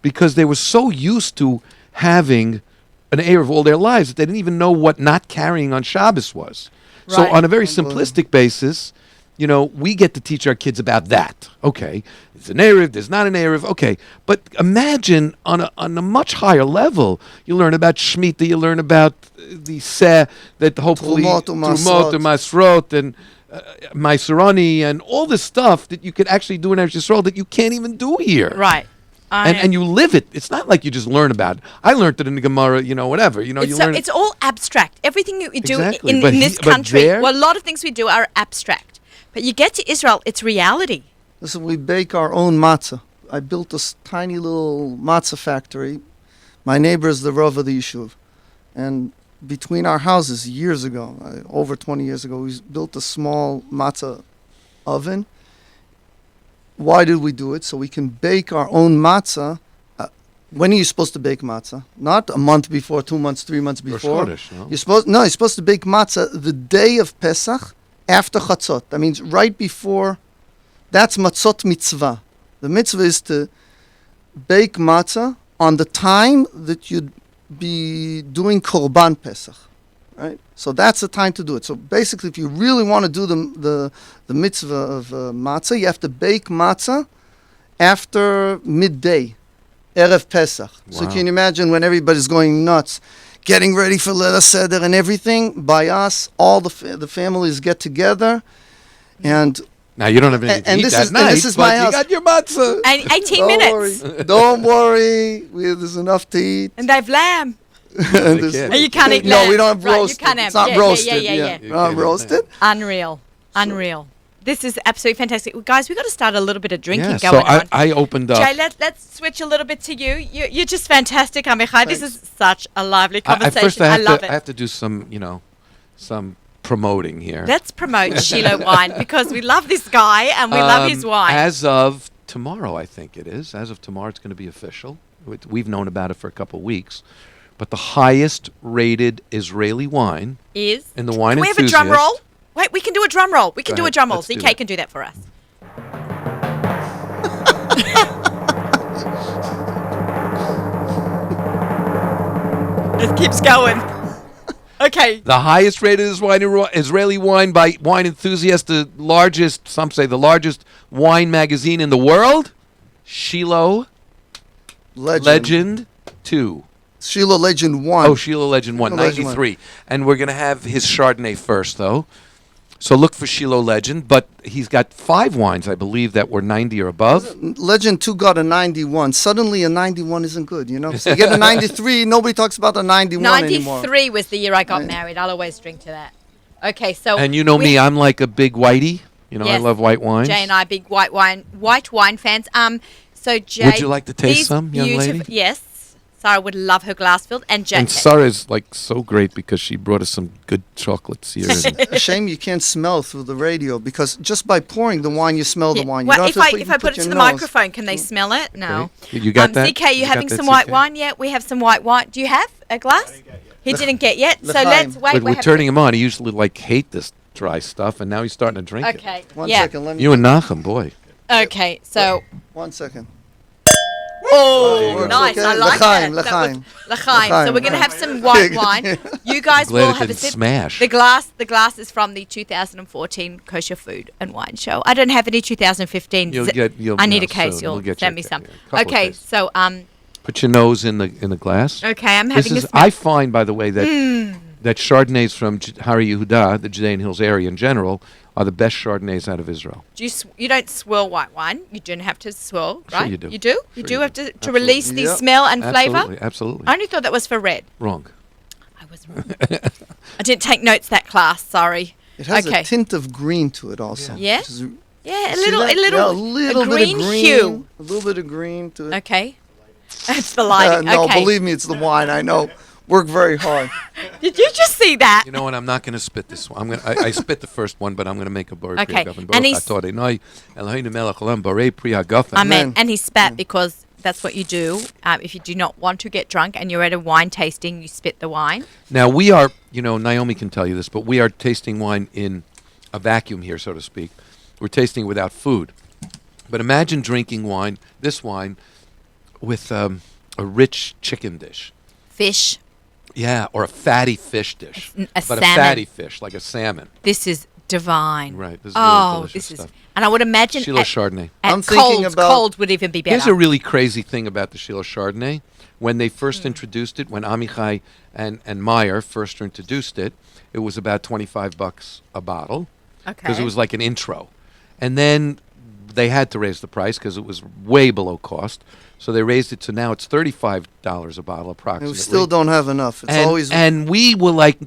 [SPEAKER 2] Because they were so used to having an Erev all their lives that they didn't even know what not carrying on Shabbos was. So
[SPEAKER 1] Right.
[SPEAKER 2] on a very simplistic basis, you know, we get to teach our kids about that. Okay, it's an Erev, there's not an Erev. Okay, but imagine on a much higher level, you learn about Shemitah, you learn about the Seh, that hopefully
[SPEAKER 3] Trumot
[SPEAKER 2] Trumot
[SPEAKER 3] u'masrot.
[SPEAKER 2] Masrot and Maiserani and all this stuff that you could actually do in Eretz Yisrael that you can't even do here.
[SPEAKER 1] Right.
[SPEAKER 2] And you live it. It's not like you just learn about it. I learned it in the Gemara, you know, whatever. You know, you learn
[SPEAKER 1] It's all abstract. Everything you do
[SPEAKER 2] Exactly,
[SPEAKER 1] in,
[SPEAKER 2] but
[SPEAKER 1] in this
[SPEAKER 2] but
[SPEAKER 1] country,
[SPEAKER 2] there-
[SPEAKER 1] well, a lot of things we do are abstract. But you get to Israel, it's reality.
[SPEAKER 3] Listen, we bake our own matzah. I built this tiny little matzah factory. My neighbor is the Rav of the Yishuv. And between our houses, years ago, over 20 years ago, we built a small matzah oven. Why did we do it? So we can bake our own matzah. When are you supposed to bake matzah? Not a month before, 2 months, 3 months
[SPEAKER 2] Rosh
[SPEAKER 3] before.
[SPEAKER 2] Chodesh, no?
[SPEAKER 3] You're supposed to bake matzah the day of Pesach after Chatzot. That means right before. That's matzot mitzvah. The mitzvah is to bake matzah on the time that you'd be doing Korban Pesach, right? So that's the time to do it. So basically, if you really want to do the mitzvah of matzah, you have to bake matzah after midday, Erev Pesach. So
[SPEAKER 2] Wow.
[SPEAKER 3] can you imagine when everybody's going nuts, getting ready for Leil Seder and everything? By us, all the families get together, and
[SPEAKER 2] Now you don't have anything
[SPEAKER 3] And
[SPEAKER 2] to eat
[SPEAKER 3] this
[SPEAKER 2] that
[SPEAKER 3] is- and
[SPEAKER 2] night,
[SPEAKER 3] this is
[SPEAKER 2] but
[SPEAKER 3] my
[SPEAKER 2] you
[SPEAKER 3] house.
[SPEAKER 2] got your matzah.
[SPEAKER 1] And 18
[SPEAKER 3] don't
[SPEAKER 1] minutes.
[SPEAKER 3] worry, don't worry, there's enough to eat.
[SPEAKER 1] And they've lamb.
[SPEAKER 3] And
[SPEAKER 2] They
[SPEAKER 3] there's-
[SPEAKER 2] can't.
[SPEAKER 1] And you can't eat
[SPEAKER 3] No,
[SPEAKER 1] lamb.
[SPEAKER 3] we don't have
[SPEAKER 1] Right, you
[SPEAKER 3] roasted.
[SPEAKER 1] can't have-
[SPEAKER 3] It's not
[SPEAKER 1] yeah,
[SPEAKER 3] roasted.
[SPEAKER 1] yeah.
[SPEAKER 2] You
[SPEAKER 3] Not
[SPEAKER 2] can't eat
[SPEAKER 3] roasted.
[SPEAKER 1] Unreal. Unreal. This is absolutely fantastic. Well, guys, we've got to start a little bit of drinking
[SPEAKER 2] Yeah, so
[SPEAKER 1] going on.
[SPEAKER 2] I opened up.
[SPEAKER 1] Jay, let's switch a little bit to you. You're just fantastic, Amichai. This is such a lively conversation.
[SPEAKER 2] First,
[SPEAKER 1] I love
[SPEAKER 2] I
[SPEAKER 1] it.
[SPEAKER 2] have to do some, you know, some promoting here.
[SPEAKER 1] Let's promote Shiloh wine because we love this guy and we love his wine.
[SPEAKER 2] As of tomorrow, I think it is. As of tomorrow, it's going to be official. We've known about it for a couple of weeks. But the highest rated Israeli wine
[SPEAKER 1] Is
[SPEAKER 2] in the wine
[SPEAKER 1] Can we have a
[SPEAKER 2] enthusiast.
[SPEAKER 1] drum roll? Wait, we can do a drum roll. We can
[SPEAKER 2] Go
[SPEAKER 1] do a
[SPEAKER 2] ahead.
[SPEAKER 1] drum roll.
[SPEAKER 2] Let's do
[SPEAKER 1] ZK
[SPEAKER 2] that.
[SPEAKER 1] can do that for us. It keeps going. Okay.
[SPEAKER 2] The highest rated Israeli wine by Wine Enthusiast, the largest, some say the largest wine magazine in the world, Shiloh Legend 2.
[SPEAKER 3] Shiloh Legend 1.
[SPEAKER 2] Oh, Shiloh Legend 1,
[SPEAKER 3] Shiloh Legend
[SPEAKER 2] 93. And we're going to have his Chardonnay first, though. So look for Shiloh Legend. But he's got 5 wines, I believe, that were 90 or above.
[SPEAKER 3] Legend 2 got a 91. Suddenly a 91 isn't good, you know? So you get a 93, nobody talks about a 91 anymore.
[SPEAKER 1] 93 was the year I got married. I'll always drink to that. Okay, so
[SPEAKER 2] And you know me, I'm like a big whitey. You know, I
[SPEAKER 1] Yes.
[SPEAKER 2] love white wines.
[SPEAKER 1] Jay and I big white wine fans. So Jay,
[SPEAKER 2] Would you like to taste
[SPEAKER 1] these
[SPEAKER 2] some, young lady?
[SPEAKER 1] beautiful- Yes. Sarah would love her glass filled, and Jay.
[SPEAKER 2] And Sarah's like so great because she brought us some good chocolates here. And
[SPEAKER 3] A shame you can't smell through the radio because just by pouring the wine, you smell the wine. You
[SPEAKER 1] Well,
[SPEAKER 3] don't
[SPEAKER 1] if
[SPEAKER 3] have
[SPEAKER 1] I
[SPEAKER 3] to
[SPEAKER 1] if I put it
[SPEAKER 3] your
[SPEAKER 1] to the
[SPEAKER 3] nose.
[SPEAKER 1] microphone, can they smell it? No.
[SPEAKER 2] Okay. You got that?
[SPEAKER 1] ZK, you
[SPEAKER 2] got
[SPEAKER 1] having
[SPEAKER 2] that,
[SPEAKER 1] some white
[SPEAKER 2] ZK?
[SPEAKER 1] wine yet? We have some white wine. Do you have a glass? He didn't get yet. So
[SPEAKER 3] L'chaim.
[SPEAKER 1] let's wait.
[SPEAKER 2] We're turning him on. He usually like hate this dry stuff, and now he's starting to drink it.
[SPEAKER 1] Okay.
[SPEAKER 3] One
[SPEAKER 1] yeah.
[SPEAKER 3] second, let me.
[SPEAKER 2] You and Nachum, boy.
[SPEAKER 1] Okay. So.
[SPEAKER 3] 1 second.
[SPEAKER 1] Oh,
[SPEAKER 3] works,
[SPEAKER 1] nice.
[SPEAKER 3] okay.
[SPEAKER 1] I like
[SPEAKER 3] L'chaim,
[SPEAKER 1] that.
[SPEAKER 3] l'chaim.
[SPEAKER 1] L'chaim. So
[SPEAKER 3] L'chaim.
[SPEAKER 1] we're going to have some white
[SPEAKER 3] Big.
[SPEAKER 1] wine. You guys
[SPEAKER 2] Glad
[SPEAKER 1] will
[SPEAKER 2] it
[SPEAKER 1] have a
[SPEAKER 2] didn't
[SPEAKER 1] sip.
[SPEAKER 2] smash.
[SPEAKER 1] The glass is from the 2014 Kosher Food and Wine Show. I don't have any 2015. I need a case.
[SPEAKER 2] We'll
[SPEAKER 1] You'll
[SPEAKER 2] get
[SPEAKER 1] send
[SPEAKER 2] you
[SPEAKER 1] me
[SPEAKER 2] a
[SPEAKER 1] some.
[SPEAKER 2] couple of
[SPEAKER 1] Okay,
[SPEAKER 2] cases.
[SPEAKER 1] so
[SPEAKER 2] Put your nose in the glass.
[SPEAKER 1] okay, I'm
[SPEAKER 2] This
[SPEAKER 1] having a
[SPEAKER 2] is.
[SPEAKER 1] smell.
[SPEAKER 2] I find, by the way, that that Chardonnays from Hari Yehuda, the Judean Hills area in general, are the best Chardonnays out of Israel.
[SPEAKER 1] You don't swirl white wine. You don't have to swirl,
[SPEAKER 2] Sure
[SPEAKER 1] right?
[SPEAKER 2] you do.
[SPEAKER 1] You do? You
[SPEAKER 2] Sure
[SPEAKER 1] do
[SPEAKER 2] you
[SPEAKER 1] have
[SPEAKER 2] do.
[SPEAKER 1] to release the
[SPEAKER 3] Yep.
[SPEAKER 1] smell and flavour?
[SPEAKER 2] Absolutely, absolutely.
[SPEAKER 1] I only thought that was for red.
[SPEAKER 2] Wrong.
[SPEAKER 1] I was wrong. I didn't take notes that class, sorry.
[SPEAKER 3] It has
[SPEAKER 1] Okay.
[SPEAKER 3] a tint of green to it also.
[SPEAKER 1] Yeah?
[SPEAKER 3] which is-
[SPEAKER 1] Yeah, a
[SPEAKER 3] See
[SPEAKER 1] little,
[SPEAKER 3] that?
[SPEAKER 1] a little,
[SPEAKER 3] Yeah, a little
[SPEAKER 1] a
[SPEAKER 3] bit
[SPEAKER 1] green
[SPEAKER 3] of green
[SPEAKER 1] hue.
[SPEAKER 3] A little bit of green to it.
[SPEAKER 1] Okay. It's the lighting.
[SPEAKER 3] No,
[SPEAKER 1] okay.
[SPEAKER 3] believe me, it's the wine. I know. Work very hard.
[SPEAKER 1] Did you just see that?
[SPEAKER 2] You know what? I'm not going to spit this one. I spit the first one, but I'm going to make a bird.
[SPEAKER 1] Okay, and he's-
[SPEAKER 2] Amen.
[SPEAKER 1] Amen. And he spat because that's what you do. If you do not want to get drunk and you're at a wine tasting, you spit the wine.
[SPEAKER 2] Now we are, Naomi can tell you this, but we are tasting wine in a vacuum here, so to speak. We're tasting without food. But imagine drinking wine, this wine, with a rich chicken dish.
[SPEAKER 1] Fish.
[SPEAKER 2] Yeah, or a fatty fish dish.
[SPEAKER 1] A
[SPEAKER 2] but
[SPEAKER 1] salmon.
[SPEAKER 2] a fatty fish, like a salmon.
[SPEAKER 1] This is divine.
[SPEAKER 2] Right, this is really
[SPEAKER 1] Oh,
[SPEAKER 2] delicious
[SPEAKER 1] this is.
[SPEAKER 2] stuff.
[SPEAKER 1] And I would imagine
[SPEAKER 2] Shiloh
[SPEAKER 1] at,
[SPEAKER 2] Chardonnay.
[SPEAKER 1] at
[SPEAKER 3] I'm thinking about-
[SPEAKER 1] cold would even be better.
[SPEAKER 2] Here's a really crazy thing about the Shiloh Chardonnay. When they first introduced it, when Amichai and Meyer first introduced it, it was about $25 a bottle because it was like an intro. And then they had to raise the price because it was way below cost. So they raised it to now it's $35 a bottle
[SPEAKER 3] And
[SPEAKER 2] approximately.
[SPEAKER 3] we still don't have enough. It's always
[SPEAKER 2] and we were like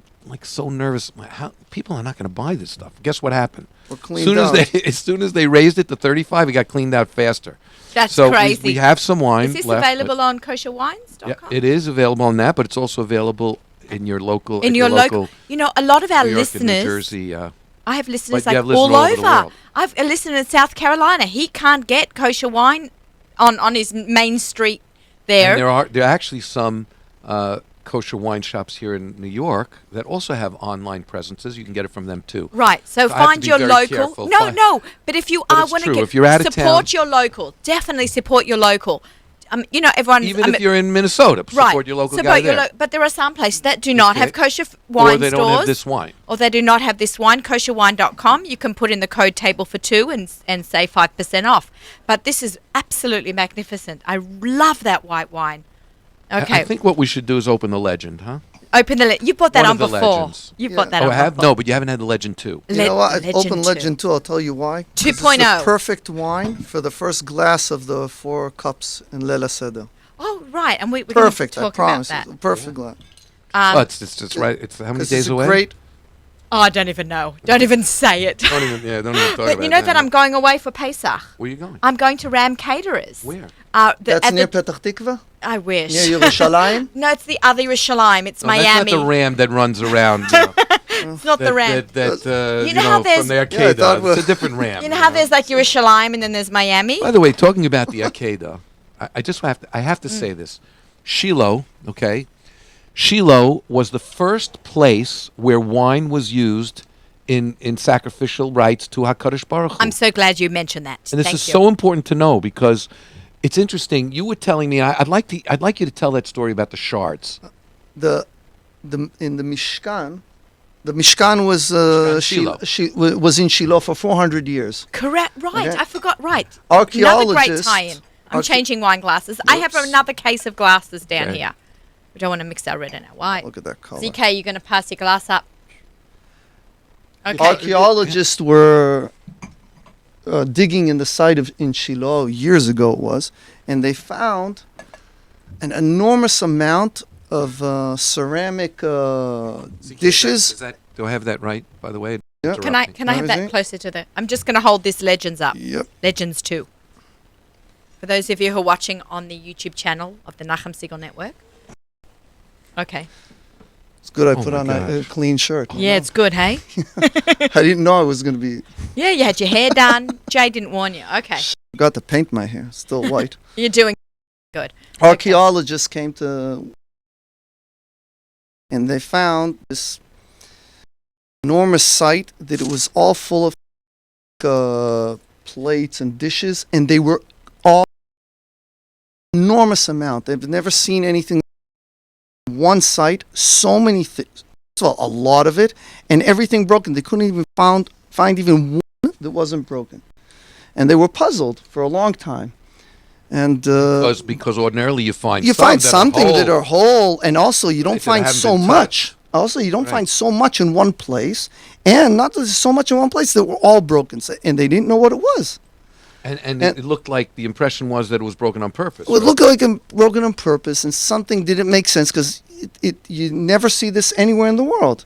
[SPEAKER 2] so nervous. How people are not going to buy this stuff? Guess what happened?
[SPEAKER 3] we're cleaned out.
[SPEAKER 2] As soon as they raised it to 35, it got cleaned out faster.
[SPEAKER 1] That's
[SPEAKER 2] So
[SPEAKER 1] crazy.
[SPEAKER 2] we have some wine
[SPEAKER 1] Is this
[SPEAKER 2] left, but-
[SPEAKER 1] available on kosherwines.com?
[SPEAKER 2] Yeah, it is available on that, but it's also available in your local.
[SPEAKER 1] In
[SPEAKER 2] at
[SPEAKER 1] your local. You know, a lot of our
[SPEAKER 2] New York and New
[SPEAKER 1] listeners.
[SPEAKER 2] Jersey.
[SPEAKER 1] I have listeners
[SPEAKER 2] But you
[SPEAKER 1] like
[SPEAKER 2] have listeners
[SPEAKER 1] all
[SPEAKER 2] all over the
[SPEAKER 1] over.
[SPEAKER 2] world.
[SPEAKER 1] I have a listener in South Carolina. He can't get kosher wine on his main street there.
[SPEAKER 2] And there are actually some kosher wine shops here in New York that also have online presences. You can get it from them too.
[SPEAKER 1] Right, so
[SPEAKER 2] I have to
[SPEAKER 1] find
[SPEAKER 2] be
[SPEAKER 1] your
[SPEAKER 2] very
[SPEAKER 1] local.
[SPEAKER 2] careful.
[SPEAKER 1] No, but if you
[SPEAKER 2] But
[SPEAKER 1] are
[SPEAKER 2] it's
[SPEAKER 1] want to
[SPEAKER 2] true.
[SPEAKER 1] get
[SPEAKER 2] If you're out of
[SPEAKER 1] support
[SPEAKER 2] town-
[SPEAKER 1] your local, definitely support your local. Everyone.
[SPEAKER 2] Even if you're in Minnesota, support your local guy there.
[SPEAKER 1] But there are some places that do not
[SPEAKER 2] Okay.
[SPEAKER 1] have kosher wine
[SPEAKER 2] or they
[SPEAKER 1] stores.
[SPEAKER 2] don't have this wine.
[SPEAKER 1] Or they do not have this wine, kosherwine.com. You can put in the code table for 2 and save 5% off. But this is absolutely magnificent. I love that white wine. Okay,
[SPEAKER 2] I think what we should do is open the legend, huh?
[SPEAKER 1] open the. You bought that
[SPEAKER 2] One
[SPEAKER 1] on
[SPEAKER 2] of the
[SPEAKER 1] before.
[SPEAKER 2] legends.
[SPEAKER 1] You
[SPEAKER 3] Yeah.
[SPEAKER 1] bought that
[SPEAKER 2] Oh,
[SPEAKER 1] on
[SPEAKER 2] I have
[SPEAKER 1] before.
[SPEAKER 2] no, but you haven't had the legend too.
[SPEAKER 3] You know what?
[SPEAKER 1] Legend
[SPEAKER 3] Open
[SPEAKER 1] 2.
[SPEAKER 3] Legend 2. I'll tell you why.
[SPEAKER 1] 2.0.
[SPEAKER 3] It's the perfect wine for the first glass of the 4 cups in Lela Seder.
[SPEAKER 1] Oh, right. And we're
[SPEAKER 3] Perfect,
[SPEAKER 1] going
[SPEAKER 3] I
[SPEAKER 1] to talk about
[SPEAKER 3] promise.
[SPEAKER 1] that.
[SPEAKER 3] It's a perfect glass.
[SPEAKER 2] Oh, it's right. It's how many
[SPEAKER 3] 'Cause
[SPEAKER 2] days
[SPEAKER 3] it's a
[SPEAKER 2] away?
[SPEAKER 3] great.
[SPEAKER 1] Oh, I don't even know. Don't even say it.
[SPEAKER 2] Don't even talk about
[SPEAKER 1] But you know that I'm going away for Pesach.
[SPEAKER 2] Where are you going?
[SPEAKER 1] I'm going to Ram Caterers.
[SPEAKER 2] Where?
[SPEAKER 3] That's near Petach Tikva?
[SPEAKER 1] I wish.
[SPEAKER 3] Near Yerushalayim?
[SPEAKER 1] No, it's the other Yerushalayim. It's
[SPEAKER 2] Oh,
[SPEAKER 1] Miami.
[SPEAKER 2] That's not the ram that runs around.
[SPEAKER 1] It's not the ram.
[SPEAKER 2] You
[SPEAKER 1] know how there's-
[SPEAKER 2] from the
[SPEAKER 3] Yeah, I
[SPEAKER 2] arcade.
[SPEAKER 3] thought
[SPEAKER 2] It's a different ram.
[SPEAKER 1] You know how there's like Yerushalayim and then there's Miami?
[SPEAKER 2] By the way, talking about the arcade, I have to say this. Shiloh, okay? Shiloh was the first place where wine was used in sacrificial rites to HaKadosh Baruch Hu.
[SPEAKER 1] I'm so glad you mentioned that.
[SPEAKER 2] And this
[SPEAKER 1] Thank
[SPEAKER 2] is
[SPEAKER 1] you.
[SPEAKER 2] so important to know because it's interesting. You were telling me I'd like you to tell that story about the shards.
[SPEAKER 3] In the Mishkan, the Mishkan was
[SPEAKER 2] Shiloh.
[SPEAKER 3] was in Shiloh for 400 years.
[SPEAKER 1] Correct. Right.
[SPEAKER 3] Okay.
[SPEAKER 1] I forgot. Right. Another great
[SPEAKER 3] Archaeologists.
[SPEAKER 1] tie-in. I'm
[SPEAKER 3] archae-
[SPEAKER 1] changing wine glasses. I have
[SPEAKER 3] Whoops.
[SPEAKER 1] another case of glasses down
[SPEAKER 2] Okay.
[SPEAKER 1] here. We don't want to mix our red and our white.
[SPEAKER 3] Look at that color.
[SPEAKER 1] ZK, you're going to pass your glass up. Okay.
[SPEAKER 3] Archaeologists were digging in the site in Shiloh years ago it was, and they found an enormous amount of ceramic dishes.
[SPEAKER 2] Do I have that right? By the way,
[SPEAKER 3] Yeah.
[SPEAKER 1] Can I have that
[SPEAKER 3] Everything?
[SPEAKER 1] closer to the? I'm just going to hold this Legends up.
[SPEAKER 3] Yep.
[SPEAKER 1] Legends 2. For those of you who are watching on the YouTube channel of the Nachum Siegel Network. Okay.
[SPEAKER 3] It's good I
[SPEAKER 2] Oh
[SPEAKER 3] put
[SPEAKER 2] my
[SPEAKER 3] on a
[SPEAKER 2] gosh.
[SPEAKER 3] clean shirt.
[SPEAKER 1] Yeah, it's good, hey?
[SPEAKER 3] I didn't know I was going to be.
[SPEAKER 1] Yeah, you had your hair done. Jay didn't warn you. Okay.
[SPEAKER 3] Got to paint my hair. Still white.
[SPEAKER 1] You're doing good.
[SPEAKER 3] Archaeologists came to, and they found this enormous site that it was all full of plates and dishes, and they were all enormous amount. They've never seen anything. One site, so many things. Well, a lot of it, and everything broken. They couldn't even find even one that wasn't broken, and they were puzzled for a long time. And
[SPEAKER 2] because ordinarily you find
[SPEAKER 3] something that are whole, and also you don't
[SPEAKER 2] Right, that
[SPEAKER 3] find
[SPEAKER 2] haven't
[SPEAKER 3] so
[SPEAKER 2] been
[SPEAKER 3] much. Also, you don't
[SPEAKER 2] Right.
[SPEAKER 3] find so much in one place, and not that there's so much in one place that were all broken, and they didn't know what it was.
[SPEAKER 2] and it looked like the impression was that it was broken on purpose.
[SPEAKER 3] It looked like broken on purpose, and something didn't make sense because you never see this anywhere in the world.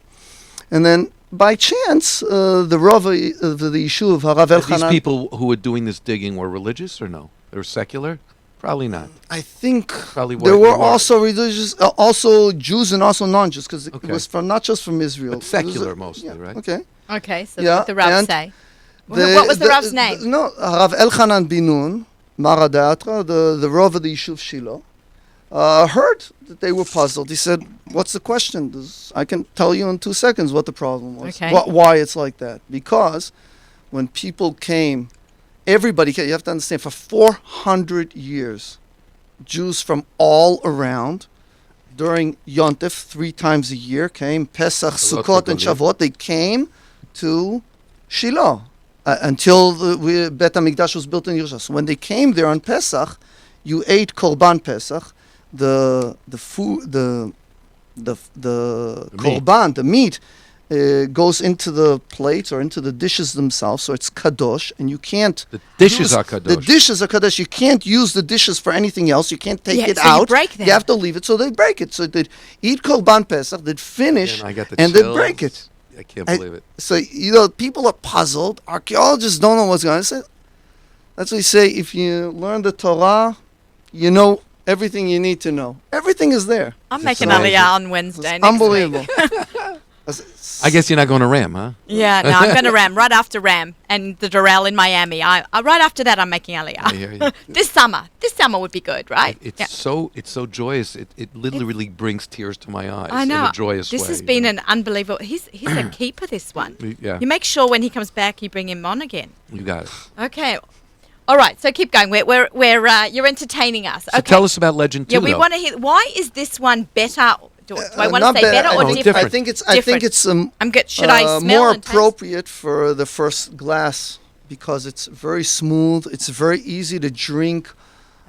[SPEAKER 3] And then by chance, the Rav of the Yishuv, Harav
[SPEAKER 2] These
[SPEAKER 3] Elchanan,
[SPEAKER 2] people who were doing this digging were religious or no? They were secular? Probably not.
[SPEAKER 3] I think
[SPEAKER 2] Probably
[SPEAKER 3] there
[SPEAKER 2] they
[SPEAKER 3] were
[SPEAKER 2] weren't.
[SPEAKER 3] also religious, also Jews and also non-Jews, because it
[SPEAKER 2] Okay.
[SPEAKER 3] was from not just from Israel.
[SPEAKER 2] But secular
[SPEAKER 3] It was,
[SPEAKER 2] mostly,
[SPEAKER 3] yeah,
[SPEAKER 2] right?
[SPEAKER 3] Okay.
[SPEAKER 1] Okay, so
[SPEAKER 3] Yeah,
[SPEAKER 1] what did the Rav
[SPEAKER 3] and
[SPEAKER 1] say? What was the Rav's name?
[SPEAKER 3] No, Rav Elchanan bin Nun, Maradatra, the Rav of the Yishuv Shiloh, heard that they were puzzled. He said, "What's the question? I can tell you in 2 seconds what the problem was.
[SPEAKER 1] Okay.
[SPEAKER 3] Why it's like that? Because when people came, everybody came. You have to understand, for 400 years, Jews from all around, during Yontif, 3 times a year, came, Pesach, Sukkot, and Shavuot, they came to Shiloh until the Bet HaMikdash was built in Yerushalayim. So when they came there on Pesach, you ate Korban Pesach, the food, the Korban, the meat, goes into the plates or into the dishes themselves, so it's kadosh, and you can't.
[SPEAKER 2] The dishes
[SPEAKER 3] use-
[SPEAKER 2] are kadosh.
[SPEAKER 3] The dishes are kadosh. You can't use the dishes for anything else. You can't take
[SPEAKER 1] Yeah,
[SPEAKER 3] it
[SPEAKER 1] so you
[SPEAKER 3] out.
[SPEAKER 1] break them.
[SPEAKER 3] You have to leave it, so they break it. So they'd eat korban pesach, they'd finish,
[SPEAKER 2] And I got the
[SPEAKER 3] and they'd
[SPEAKER 2] chills.
[SPEAKER 3] break it.
[SPEAKER 2] I can't believe it.
[SPEAKER 3] So people are puzzled. Archaeologists don't know what's going on. That's what we say. If you learn the Torah, you know everything you need to know. Everything is there.
[SPEAKER 1] I'm
[SPEAKER 2] It's
[SPEAKER 1] making
[SPEAKER 2] amazing.
[SPEAKER 1] Aliyah on Wednesday.
[SPEAKER 3] It's
[SPEAKER 1] next week.
[SPEAKER 3] unbelievable.
[SPEAKER 2] I guess you're not going to Ram, huh?
[SPEAKER 1] Yeah, no, I'm going to Ram right after Ram and the Doral in Miami. I right after that, I'm making Aliyah.
[SPEAKER 2] I hear you.
[SPEAKER 1] This summer would be good, right?
[SPEAKER 2] It's so joyous. It literally brings tears to my eyes.
[SPEAKER 1] I know.
[SPEAKER 2] In a joyous
[SPEAKER 1] this
[SPEAKER 2] way.
[SPEAKER 1] has been an unbelievable. He's a keeper. This one.
[SPEAKER 2] Yeah.
[SPEAKER 1] You make sure when he comes back, you bring him on again.
[SPEAKER 2] You got it.
[SPEAKER 1] Okay. All right. So keep going. We're you're entertaining us.
[SPEAKER 2] So
[SPEAKER 1] Okay.
[SPEAKER 2] tell us about Legend 2,
[SPEAKER 1] Yeah, we
[SPEAKER 2] though.
[SPEAKER 1] want to hear. Why is this one better? Do I want to
[SPEAKER 3] Not
[SPEAKER 1] say
[SPEAKER 3] bad.
[SPEAKER 1] better or
[SPEAKER 2] No,
[SPEAKER 1] different?
[SPEAKER 2] different.
[SPEAKER 3] I think it's
[SPEAKER 1] Different. I'm good. Should I smell
[SPEAKER 3] more
[SPEAKER 1] and taste?
[SPEAKER 3] appropriate for the first glass because it's very smooth. It's very easy to drink,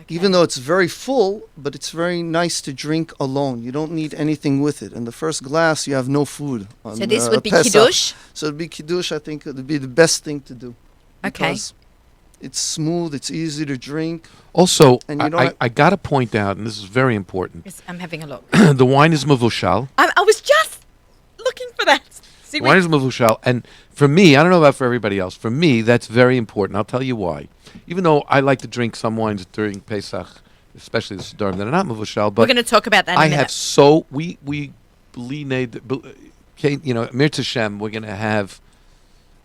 [SPEAKER 1] Okay.
[SPEAKER 3] even though it's very full. But it's very nice to drink alone. You don't need anything with it. And the first glass, you have no food. On,
[SPEAKER 1] So this would be
[SPEAKER 3] Pesach.
[SPEAKER 1] kiddush.
[SPEAKER 3] So it'd be kiddush. I think it would be the best thing to do.
[SPEAKER 1] Okay.
[SPEAKER 3] Because it's smooth. It's easy to drink.
[SPEAKER 2] Also,
[SPEAKER 3] And you know
[SPEAKER 2] I got to point out, and this is very important,
[SPEAKER 1] Yes, I'm having a look.
[SPEAKER 2] the wine is mavushal.
[SPEAKER 1] I was just looking for that. See,
[SPEAKER 2] Wine is mavushal, and for me, I don't know about for everybody else. For me, that's very important. I'll tell you why. Even though I like to drink some wines during Pesach, especially the Sederim, that are not mavushal,
[SPEAKER 1] we're
[SPEAKER 2] but
[SPEAKER 1] going to talk about that in a
[SPEAKER 2] I
[SPEAKER 1] minute.
[SPEAKER 2] have so we okay, Mirza Shem, we're going to have,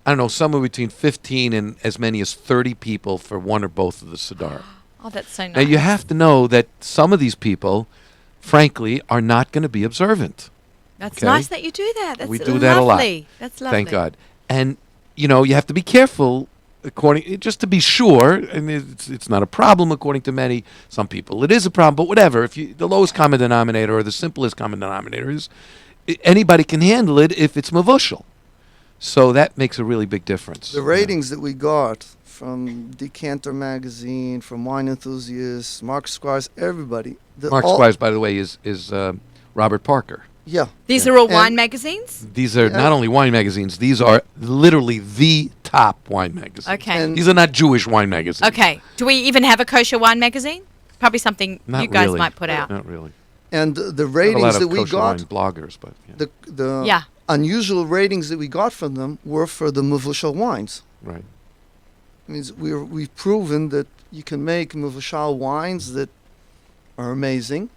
[SPEAKER 2] I don't know, somewhere between 15 and as many as 30 people for one or both of the Siddur.
[SPEAKER 1] Oh, that's so nice.
[SPEAKER 2] Now, you have to know that some of these people, frankly, are not going to be observant.
[SPEAKER 1] That's
[SPEAKER 2] okay?
[SPEAKER 1] nice that you do that. That's
[SPEAKER 2] We do that a lot.
[SPEAKER 1] That's lovely.
[SPEAKER 2] Thank God. And, you have to be careful, just to be sure, and it's not a problem according to many. Some people it is a problem, but whatever. If the lowest common denominator or the simplest common denominator is, anybody can handle it if it's mavushal. So that makes a really big difference.
[SPEAKER 3] The ratings that we got from Decanter Magazine, from Wine Enthusiasts, Mark Squires, everybody.
[SPEAKER 2] Mark Squires, by the way, is Robert Parker.
[SPEAKER 3] Yeah.
[SPEAKER 1] These are all wine magazines?
[SPEAKER 2] These are not only wine magazines, these are literally the top wine magazines.
[SPEAKER 1] Okay.
[SPEAKER 3] And
[SPEAKER 2] These are not Jewish wine magazines.
[SPEAKER 1] Okay. Do we even have a kosher wine magazine? Probably something
[SPEAKER 2] Not
[SPEAKER 1] you guys
[SPEAKER 2] really.
[SPEAKER 1] might put out.
[SPEAKER 2] Not really.
[SPEAKER 3] And the
[SPEAKER 2] Not a
[SPEAKER 3] ratings
[SPEAKER 2] lot
[SPEAKER 3] that
[SPEAKER 2] of
[SPEAKER 3] we
[SPEAKER 2] kosher
[SPEAKER 3] got,
[SPEAKER 2] wine bloggers, but
[SPEAKER 3] the
[SPEAKER 1] Yeah.
[SPEAKER 3] unusual ratings that we got from them were for the Mavushal wines.
[SPEAKER 2] right.
[SPEAKER 3] It means we've proven that you can make Mavushal wines that are amazing.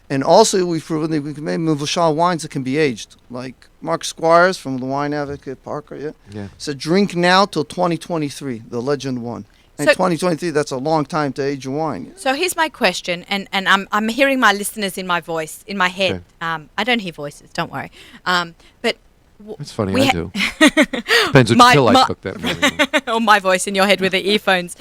[SPEAKER 3] And also we've proven that we can make Mavushal wines that can be aged. Like Mark Squires from the Wine Advocate, Parker,
[SPEAKER 2] Yeah.
[SPEAKER 3] said drink now till 2023, the legend one. And
[SPEAKER 1] So-
[SPEAKER 3] 2023, that's a long time to age a wine.
[SPEAKER 1] So here's my question, and I'm hearing my listeners in my voice, in my head. I don't hear voices, don't worry. But
[SPEAKER 2] That's funny,
[SPEAKER 1] we
[SPEAKER 2] I do. Depends which pill I took that morning.
[SPEAKER 1] or my voice in your head with the earphones.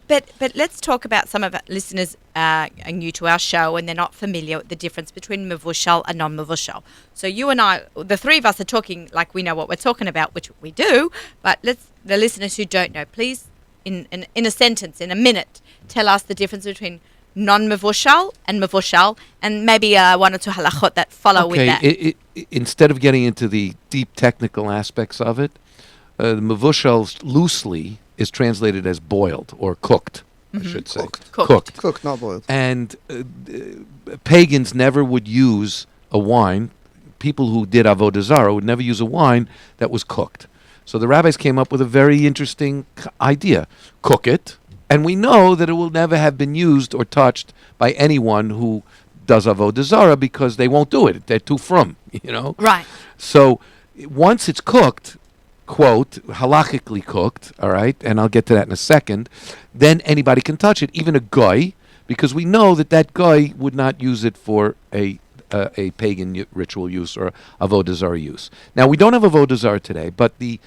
[SPEAKER 1] But let's talk about some of our listeners are new to our show and they're not familiar with the difference between mavushal and non-mavushal. So you and I, the three of us are talking like we know what we're talking about, which we do. But the listeners who don't know, please, in a sentence, in a minute, tell us the difference between non-mavushal and mavushal, and maybe one or two halachot that follow with that.
[SPEAKER 2] Instead of getting into the deep technical aspects of it, the mavushal loosely is translated as boiled or cooked, I should say.
[SPEAKER 1] Cooked.
[SPEAKER 3] Cooked, not boiled.
[SPEAKER 2] And pagans never would use a wine. People who did avodah zarah would never use a wine that was cooked. So the rabbis came up with a very interesting idea. Cook it, and we know that it will never have been used or touched by anyone who does avodah zarah because they won't do it. They're too frum,
[SPEAKER 1] Right.
[SPEAKER 2] So once it's cooked, quote, halachically cooked, all right, and I'll get to that in a second, then anybody can touch it, even a goy, because we know that goy would not use it for a pagan ritual use or avodah zarah use. Now, we don't have avodah zarah today, but the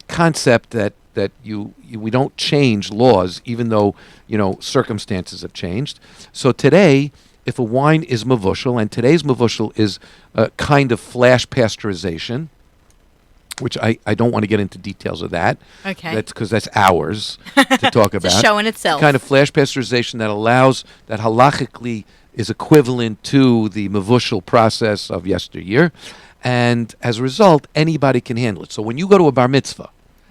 [SPEAKER 2] concept that we don't change laws even though, circumstances have changed. So today, if a wine is mavushal, and today's mavushal is a kind of flash pasteurization, which I don't want to get into details of that.
[SPEAKER 1] Okay.
[SPEAKER 2] That's because that's hours to talk
[SPEAKER 1] It's
[SPEAKER 2] about.
[SPEAKER 1] a show in itself.
[SPEAKER 2] Kind of flash pasteurization that allows, that halachically is equivalent to the mavushal process of yesteryear. And as a result, anybody can handle it. So when you go to a bar mitzvah,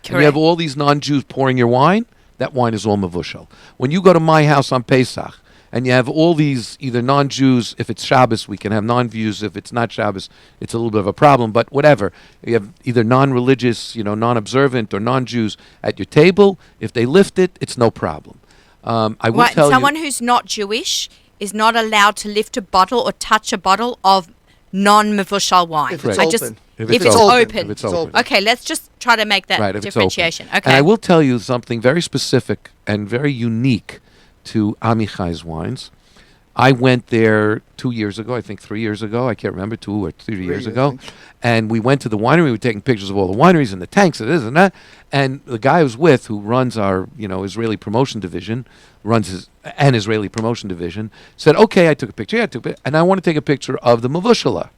[SPEAKER 2] and you have all these non-Jews pouring your wine, that wine is all mavushal. When you go to my house on Pesach, and you have all these either non-Jews, if it's Shabbos, we can have non-Jews. If it's not Shabbos, it's a little bit of a problem, but whatever. You have either non-religious, non-observant, or non-Jews at your table. If they lift it, it's no problem. I will tell
[SPEAKER 1] someone
[SPEAKER 2] you,
[SPEAKER 1] who's not Jewish is not allowed to lift a bottle or touch a bottle of non-mavushal wine.
[SPEAKER 3] If it's
[SPEAKER 2] Right.
[SPEAKER 3] open.
[SPEAKER 1] If it's open.
[SPEAKER 2] If it's open.
[SPEAKER 1] Okay, let's just try to make that
[SPEAKER 2] Right, if it's
[SPEAKER 1] differentiation.
[SPEAKER 2] open.
[SPEAKER 1] Okay.
[SPEAKER 2] And I will tell you something very specific and very unique to Amichai's wines. I went there 2 years ago, I think 3 years ago. I can't remember, 2 or 3 years
[SPEAKER 3] I
[SPEAKER 2] ago.
[SPEAKER 3] think.
[SPEAKER 2] And we went to the winery. We were taking pictures of all the wineries and the tanks and this and that. And the guy I was with, who runs our, Israeli promotion division, an Israeli promotion division, said, "Okay, I took a picture. Yeah, I took a picture, and I want to take a picture of the mavushala,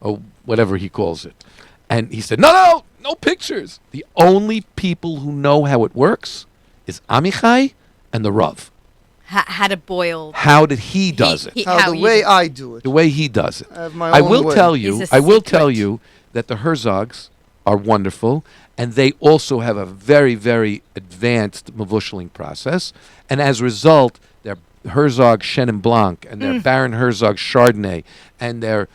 [SPEAKER 2] or whatever he calls it." And he said, "No pictures. The only people who know how it works is Amichai and the Rav.
[SPEAKER 1] How to boil.
[SPEAKER 2] How did he does it?
[SPEAKER 3] How the way I do it.
[SPEAKER 2] The way he does it.
[SPEAKER 3] I have my
[SPEAKER 2] I
[SPEAKER 3] own
[SPEAKER 2] will
[SPEAKER 3] way.
[SPEAKER 2] tell you.
[SPEAKER 1] Is a
[SPEAKER 2] I will tell
[SPEAKER 1] secret.
[SPEAKER 2] you that the Herzogs are wonderful, and they also have a very, very advanced mavushaling process. And as a result, their Herzog Chenin Blanc and their Baron Herzog Chardonnay and their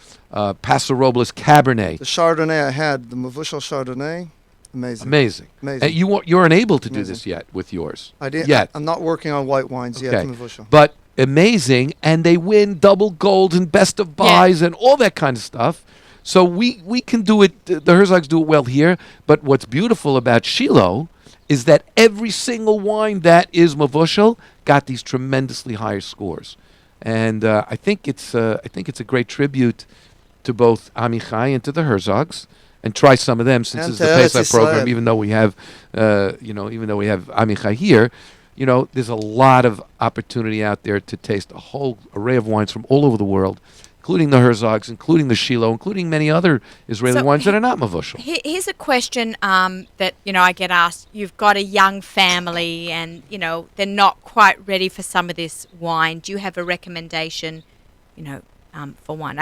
[SPEAKER 2] Paso Robles Cabernet,
[SPEAKER 3] The Chardonnay I had, the Mavushal Chardonnay, amazing.
[SPEAKER 2] amazing.
[SPEAKER 3] Amazing.
[SPEAKER 2] And you're unable to do
[SPEAKER 3] Amazing.
[SPEAKER 2] this yet with yours.
[SPEAKER 3] I didn't.
[SPEAKER 2] Yet.
[SPEAKER 3] I'm not working on white wines yet,
[SPEAKER 2] Okay.
[SPEAKER 3] Mavushal.
[SPEAKER 2] But amazing, and they win double gold and best of buys and all that kind of stuff. So we can do it. The Herzogs do it well here. But what's beautiful about Shiloh is that every single wine that is Mavushal got these tremendously higher scores, and I think it's a great tribute to both Amichai and to the Herzogs. And try some of them since
[SPEAKER 3] And
[SPEAKER 2] it's the
[SPEAKER 3] to Eretz
[SPEAKER 2] Pesach program.
[SPEAKER 3] Yisrael.
[SPEAKER 2] Even though we have, Amichai here, there's a lot of opportunity out there to taste a whole array of wines from all over the world, including the Herzogs, including the Shiloh, including many other Israeli
[SPEAKER 1] So
[SPEAKER 2] wines that are not mavushal.
[SPEAKER 1] Here's a question that I get asked. You've got a young family, and they're not quite ready for some of this wine. Do you have a recommendation? For wine.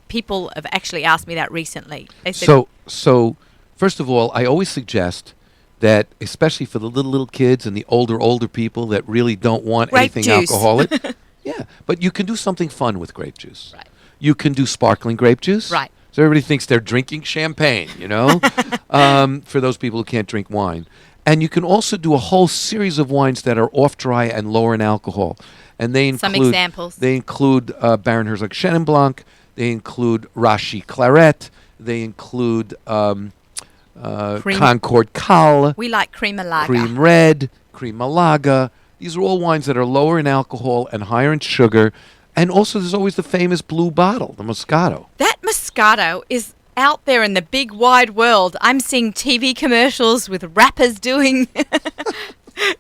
[SPEAKER 1] People have actually asked me that recently. They said,
[SPEAKER 2] So first of all, I always suggest that, especially for the little kids and the older people that really don't want
[SPEAKER 1] Grape
[SPEAKER 2] anything
[SPEAKER 1] juice.
[SPEAKER 2] alcoholic. Yeah, but you can do something fun with grape juice.
[SPEAKER 1] Right.
[SPEAKER 2] You can do sparkling grape juice.
[SPEAKER 1] Right.
[SPEAKER 2] So everybody thinks they're drinking champagne, for those people who can't drink wine. And you can also do a whole series of wines that are off-dry and lower in alcohol. And they include...
[SPEAKER 1] Some examples.
[SPEAKER 2] They include Baron Herzog Chenin Blanc. They include Rashi Claret. They include Concord Cal.
[SPEAKER 1] we like cream lager.
[SPEAKER 2] Cream Red, Cream Malaga. These are all wines that are lower in alcohol and higher in sugar. And also there's always the famous blue bottle, the Moscato.
[SPEAKER 1] That Moscato is out there in the big wide world. I'm seeing TV commercials with rappers doing...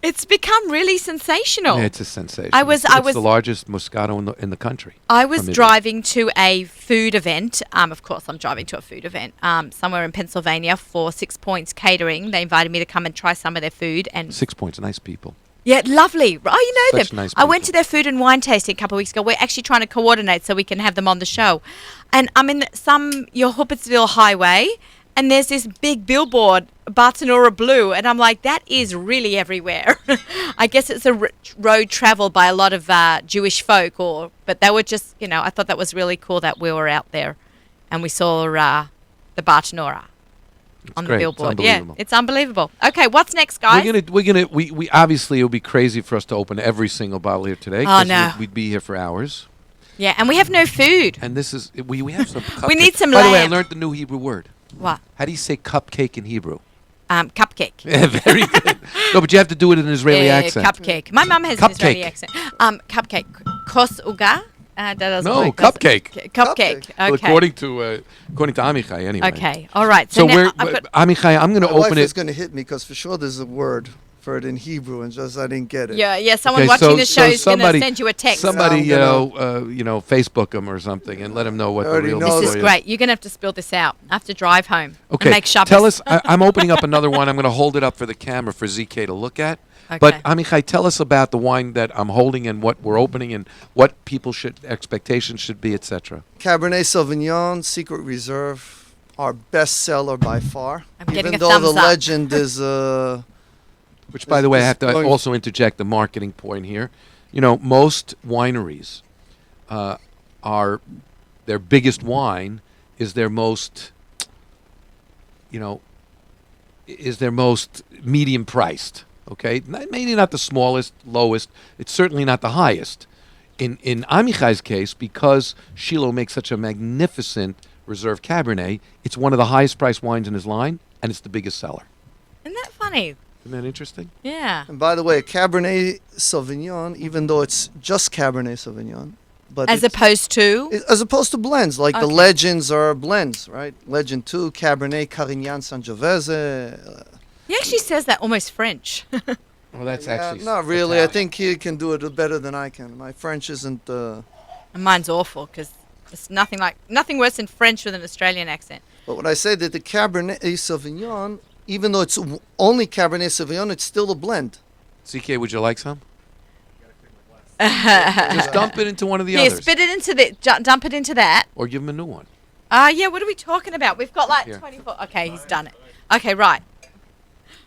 [SPEAKER 1] It's become really sensational.
[SPEAKER 2] Yeah, it's a sensation.
[SPEAKER 1] It's
[SPEAKER 2] the largest Moscato in the country.
[SPEAKER 1] I was
[SPEAKER 2] from Italy.
[SPEAKER 1] driving to a food event. Of course, I'm driving to a food event somewhere in Pennsylvania for 6 Points Catering. They invited me to come and try some of their food. And
[SPEAKER 2] 6 Points, nice people.
[SPEAKER 1] yeah, lovely. Oh, you know
[SPEAKER 2] Such
[SPEAKER 1] them.
[SPEAKER 2] nice
[SPEAKER 1] I went
[SPEAKER 2] people.
[SPEAKER 1] to their food and wine tasting a couple of weeks ago. We're actually trying to coordinate so we can have them on the show. And I'm in your Huppertsville highway, and there's this big billboard, Bartonora Blue, and I'm like, that is really everywhere. I guess it's a road traveled by a lot of Jewish folk, but they were just, I thought that was really cool that we were out there, and we saw the Bartonora on the
[SPEAKER 2] great.
[SPEAKER 1] billboard.
[SPEAKER 2] It's unbelievable.
[SPEAKER 1] Yeah, it's unbelievable. Okay, what's next, guys?
[SPEAKER 2] We obviously, it would be crazy for us to open every single bottle here today.
[SPEAKER 1] Oh,
[SPEAKER 2] 'cause
[SPEAKER 1] no.
[SPEAKER 2] We'd be here for hours.
[SPEAKER 1] Yeah, and we have no food.
[SPEAKER 2] And this is, we have some cupcake.
[SPEAKER 1] We need some
[SPEAKER 2] By the way, I
[SPEAKER 1] lamb.
[SPEAKER 2] learned the new Hebrew word.
[SPEAKER 1] What?
[SPEAKER 2] How do you say cupcake in Hebrew?
[SPEAKER 1] Cupcake.
[SPEAKER 2] Yeah, very good. No, but you have to do it in an Israeli accent.
[SPEAKER 1] Cupcake. My mum has an Israeli
[SPEAKER 2] Cupcake.
[SPEAKER 1] accent. Cupcake. Kos uga? That doesn't
[SPEAKER 2] No,
[SPEAKER 1] work, does it?
[SPEAKER 2] cupcake.
[SPEAKER 1] Cupcake.
[SPEAKER 2] Well,
[SPEAKER 1] Okay.
[SPEAKER 2] according to Amichai, anyway.
[SPEAKER 1] Okay. All right.
[SPEAKER 2] So
[SPEAKER 1] now I've got,
[SPEAKER 2] Amichai, I'm going to
[SPEAKER 3] My wife
[SPEAKER 2] open
[SPEAKER 3] is
[SPEAKER 2] it.
[SPEAKER 3] going to hit me because for sure there's a word for it in Hebrew, and just I didn't get it.
[SPEAKER 1] yeah. Someone
[SPEAKER 2] Okay,
[SPEAKER 1] watching
[SPEAKER 2] so-
[SPEAKER 1] the
[SPEAKER 2] so
[SPEAKER 1] show is going to
[SPEAKER 2] somebody-
[SPEAKER 1] send you a text.
[SPEAKER 2] Somebody,
[SPEAKER 3] I'm
[SPEAKER 2] Facebook them or something and let them know what
[SPEAKER 3] I
[SPEAKER 2] the
[SPEAKER 3] already
[SPEAKER 2] real
[SPEAKER 3] know
[SPEAKER 1] This
[SPEAKER 2] story
[SPEAKER 1] is great. You're going to have to spill this out. I have to drive home
[SPEAKER 2] Okay,
[SPEAKER 1] and make Shabbos.
[SPEAKER 2] tell us. I'm opening up another one. I'm going to hold it up for the camera for ZK to look at. But
[SPEAKER 1] Okay.
[SPEAKER 2] Amichai, tell us about the wine that I'm holding and what we're opening and what expectations should be, etc.
[SPEAKER 3] Cabernet Sauvignon, Secret Reserve, our best seller by far.
[SPEAKER 1] I'm getting
[SPEAKER 3] Even
[SPEAKER 1] a
[SPEAKER 3] though
[SPEAKER 1] thumbs
[SPEAKER 3] the
[SPEAKER 1] up.
[SPEAKER 3] legend is
[SPEAKER 2] Which, by the way, I have to
[SPEAKER 3] going-
[SPEAKER 2] also interject the marketing point here. Most wineries their biggest wine is their most, medium priced. Okay, maybe not the smallest, lowest. It's certainly not the highest. In Amichai's case, because Shiloh makes such a magnificent reserve Cabernet, it's one of the highest priced wines in his line, and it's the biggest seller.
[SPEAKER 1] Isn't that funny?
[SPEAKER 2] Isn't that interesting?
[SPEAKER 1] Yeah.
[SPEAKER 3] and by the way, Cabernet Sauvignon, even though it's just Cabernet Sauvignon, but
[SPEAKER 1] As
[SPEAKER 3] it's-
[SPEAKER 1] opposed to?
[SPEAKER 3] as opposed to blends, like the
[SPEAKER 1] Okay.
[SPEAKER 3] legends are blends, right? Legend 2, Cabernet Carignan Sangiovese.
[SPEAKER 1] He actually says that almost French.
[SPEAKER 2] Well, that's
[SPEAKER 3] Not really. I think he can do it better than I can. My French isn't.
[SPEAKER 1] And mine's awful because it's nothing worse than French with an Australian accent.
[SPEAKER 3] But when I say that the Cabernet Sauvignon, even though it's only Cabernet Sauvignon, it's still a blend.
[SPEAKER 2] CK, would you like some? Just dump it into one of the
[SPEAKER 1] Here,
[SPEAKER 2] others.
[SPEAKER 1] spit it into dump it into that.
[SPEAKER 2] Or give him a new one.
[SPEAKER 1] Yeah, what are we talking about? We've got like
[SPEAKER 2] Here.
[SPEAKER 1] 24. Okay, he's done it. Okay, right.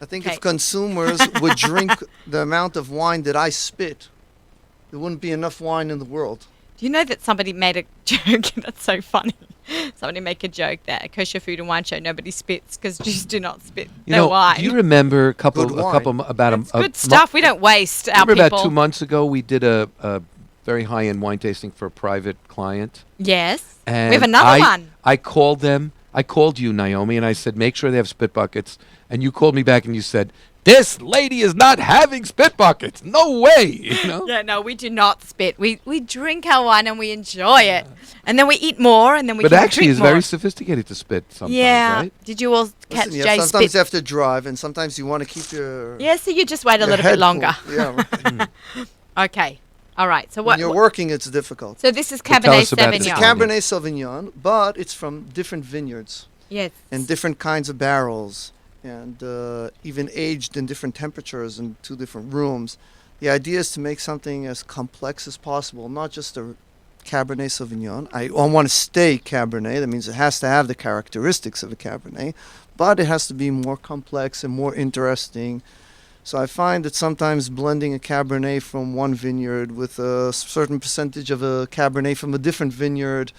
[SPEAKER 3] I think
[SPEAKER 1] Okay.
[SPEAKER 3] if consumers would drink the amount of wine that I spit, there wouldn't be enough wine in the world.
[SPEAKER 1] Do you know that somebody made a joke? That's so funny. Somebody make a joke that at Kosher Food and Wine Show nobody spits because Jews do not spit their wine.
[SPEAKER 2] Do you remember
[SPEAKER 3] Good wine.
[SPEAKER 2] about
[SPEAKER 1] it's good stuff. We don't waste our
[SPEAKER 2] Remember
[SPEAKER 1] people.
[SPEAKER 2] about 2 months ago we did a very high-end wine tasting for a private client.
[SPEAKER 1] Yes.
[SPEAKER 2] And
[SPEAKER 1] We have another one.
[SPEAKER 2] I called them. I called you, Naomi, and I said, make sure they have spit buckets. And you called me back and you said, this lady is not having spit buckets. No way. You know?
[SPEAKER 1] Yeah, no, we do not spit. We drink our wine and we enjoy it. And then we eat more and then we
[SPEAKER 2] But
[SPEAKER 1] can
[SPEAKER 2] actually,
[SPEAKER 1] drink
[SPEAKER 2] it's
[SPEAKER 1] more.
[SPEAKER 2] very sophisticated to spit sometimes,
[SPEAKER 1] Yeah.
[SPEAKER 2] right?
[SPEAKER 1] Did you all catch
[SPEAKER 3] Listen,
[SPEAKER 1] Jay
[SPEAKER 3] sometimes
[SPEAKER 1] spit?
[SPEAKER 3] you have to drive, and sometimes you want to keep your
[SPEAKER 1] Yeah, so you just wait a
[SPEAKER 3] your
[SPEAKER 1] little
[SPEAKER 3] head
[SPEAKER 1] bit longer.
[SPEAKER 3] cool. Yeah, right.
[SPEAKER 1] Okay. All right. So
[SPEAKER 3] When
[SPEAKER 1] what?
[SPEAKER 3] you're working, it's difficult.
[SPEAKER 1] So this is
[SPEAKER 2] So tell
[SPEAKER 1] Cabernet
[SPEAKER 2] us about this
[SPEAKER 1] Sauvignon.
[SPEAKER 2] wine.
[SPEAKER 3] Cabernet Sauvignon, but it's from different vineyards
[SPEAKER 1] Yes.
[SPEAKER 3] and different kinds of barrels, and even aged in different temperatures in 2 different rooms. The idea is to make something as complex as possible, not just a Cabernet Sauvignon. I want to stay Cabernet. That means it has to have the characteristics of a Cabernet, but it has to be more complex and more interesting. So I find that sometimes blending a Cabernet from one vineyard with a certain percentage of a Cabernet from a different vineyard,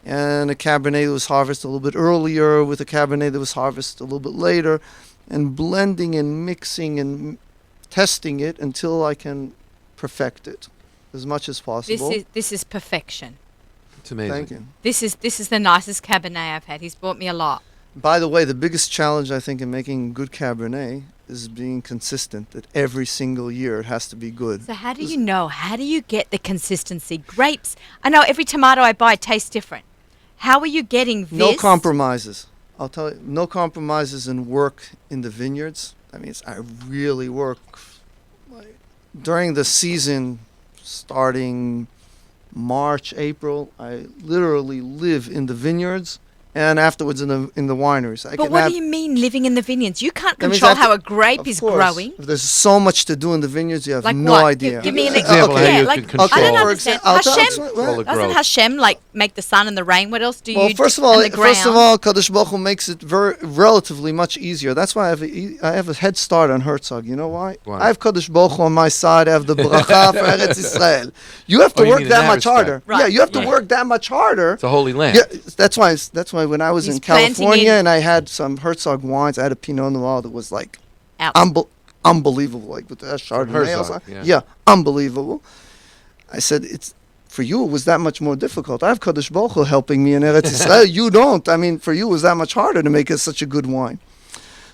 [SPEAKER 3] and a Cabernet that was harvested a little bit earlier with a Cabernet that was harvested a little bit later, and blending and mixing and testing it until I can perfect it as much as possible.
[SPEAKER 1] This is perfection.
[SPEAKER 2] It's amazing.
[SPEAKER 3] Thank you.
[SPEAKER 1] This is the nicest Cabernet I've had. He's bought me a lot.
[SPEAKER 3] By the way, the biggest challenge I think in making good Cabernet is being consistent. That every single year it has to be good.
[SPEAKER 1] So how do you know? How do you get the consistency? Grapes. I know every tomato I buy tastes different. How are you getting this?
[SPEAKER 3] No compromises. I'll tell you, no compromises in work in the vineyards. I mean, I really work during the season, starting March, April. I literally live in the vineyards and afterwards in the wineries.
[SPEAKER 1] But what do you mean living in the vineyards? You can't
[SPEAKER 3] That means
[SPEAKER 1] control
[SPEAKER 3] I have
[SPEAKER 1] how
[SPEAKER 3] to-
[SPEAKER 1] a grape
[SPEAKER 3] Of
[SPEAKER 1] is
[SPEAKER 3] course.
[SPEAKER 1] growing.
[SPEAKER 3] There's so much to do in the vineyards. You have
[SPEAKER 1] Like
[SPEAKER 3] no
[SPEAKER 1] what?
[SPEAKER 3] idea.
[SPEAKER 1] Give me an
[SPEAKER 2] Example how
[SPEAKER 1] yeah,
[SPEAKER 2] you
[SPEAKER 1] like
[SPEAKER 2] can
[SPEAKER 1] I don't
[SPEAKER 2] control-
[SPEAKER 1] understand.
[SPEAKER 3] I'll tell-
[SPEAKER 1] Hashem,
[SPEAKER 2] Control the
[SPEAKER 1] doesn't
[SPEAKER 2] growth.
[SPEAKER 1] Hashem like make the sun and the rain? What else do
[SPEAKER 3] Well,
[SPEAKER 1] you?
[SPEAKER 3] first of
[SPEAKER 1] do?
[SPEAKER 3] all,
[SPEAKER 1] And the ground?
[SPEAKER 3] Kadosh Baruch Hu makes it relatively much easier. That's why I have a head start on Herzog. You know why?
[SPEAKER 2] Why?
[SPEAKER 3] I have Kadosh Baruch Hu on my side. I have the bracha for Eretz Israel. You have to
[SPEAKER 2] Oh, you
[SPEAKER 3] work
[SPEAKER 2] mean in
[SPEAKER 3] that
[SPEAKER 2] that
[SPEAKER 3] much
[SPEAKER 2] respect.
[SPEAKER 3] harder.
[SPEAKER 1] Right.
[SPEAKER 3] Yeah, you have to
[SPEAKER 2] Right.
[SPEAKER 3] work that much harder.
[SPEAKER 2] It's a holy land.
[SPEAKER 3] Yeah, that's why when I was
[SPEAKER 1] He's
[SPEAKER 3] in
[SPEAKER 1] planting
[SPEAKER 3] California
[SPEAKER 1] in-
[SPEAKER 3] and I had some Herzog wines, I had a Pinot Noir that was like
[SPEAKER 1] Out.
[SPEAKER 3] unbelievable, like with the Chardonnay. I was
[SPEAKER 2] Herzog,
[SPEAKER 3] like,
[SPEAKER 2] yeah.
[SPEAKER 3] unbelievable. I said, it's for you. It was that much more difficult. I have Kadosh Baruch Hu helping me in Eretz Israel. You don't. I mean, for you, it was that much harder to make it such a good wine.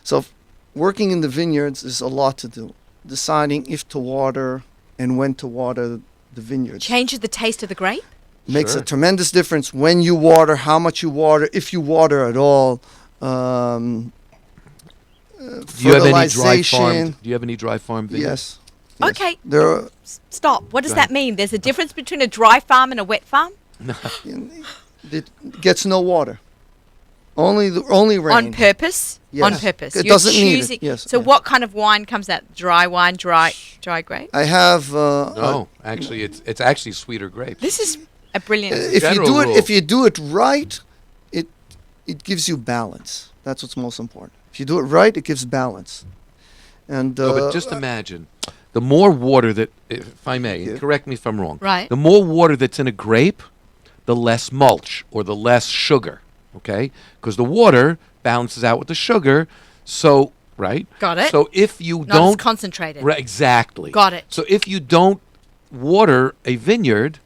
[SPEAKER 3] So, working in the vineyards is a lot to do. Deciding if to water and when to water the vineyards
[SPEAKER 1] Changes the taste of the grape.
[SPEAKER 3] makes
[SPEAKER 2] Sure.
[SPEAKER 3] a tremendous difference when you water, how much you water, if you water at all.
[SPEAKER 2] Do you have any dry
[SPEAKER 3] fertilization.
[SPEAKER 2] farm? Do you have any dry farm vineyards?
[SPEAKER 3] Yes.
[SPEAKER 1] Okay.
[SPEAKER 3] There are,
[SPEAKER 1] Stop. What does
[SPEAKER 2] Go
[SPEAKER 1] that
[SPEAKER 2] ahead.
[SPEAKER 1] mean? There's a difference between a dry farm and a wet farm.
[SPEAKER 3] it gets no water. Only rain.
[SPEAKER 1] On purpose.
[SPEAKER 3] Yes.
[SPEAKER 1] On purpose.
[SPEAKER 3] It
[SPEAKER 1] You're
[SPEAKER 3] doesn't need it,
[SPEAKER 1] choosing-
[SPEAKER 3] yes,
[SPEAKER 1] So
[SPEAKER 3] yes.
[SPEAKER 1] what kind of wine comes out? Dry wine, dry grape.
[SPEAKER 3] I have.
[SPEAKER 2] No, actually, it's actually sweeter grapes.
[SPEAKER 1] This is a brilliant.
[SPEAKER 3] If you
[SPEAKER 2] General
[SPEAKER 3] do it,
[SPEAKER 2] rule.
[SPEAKER 3] if you do it right, it gives you balance. That's what's most important. If you do it right, it gives balance. And
[SPEAKER 2] No, but just imagine, the more water that, if I may,
[SPEAKER 3] Yeah.
[SPEAKER 2] and correct me if I'm wrong.
[SPEAKER 1] Right.
[SPEAKER 2] The more water that's in a grape, the less mulch or the less sugar. Okay, because the water balances out with the sugar. So right.
[SPEAKER 1] Got it.
[SPEAKER 2] So if you
[SPEAKER 1] Not as
[SPEAKER 2] don't
[SPEAKER 1] concentrated.
[SPEAKER 2] Right, exactly.
[SPEAKER 1] Got it.
[SPEAKER 2] So if you don't water a vineyard,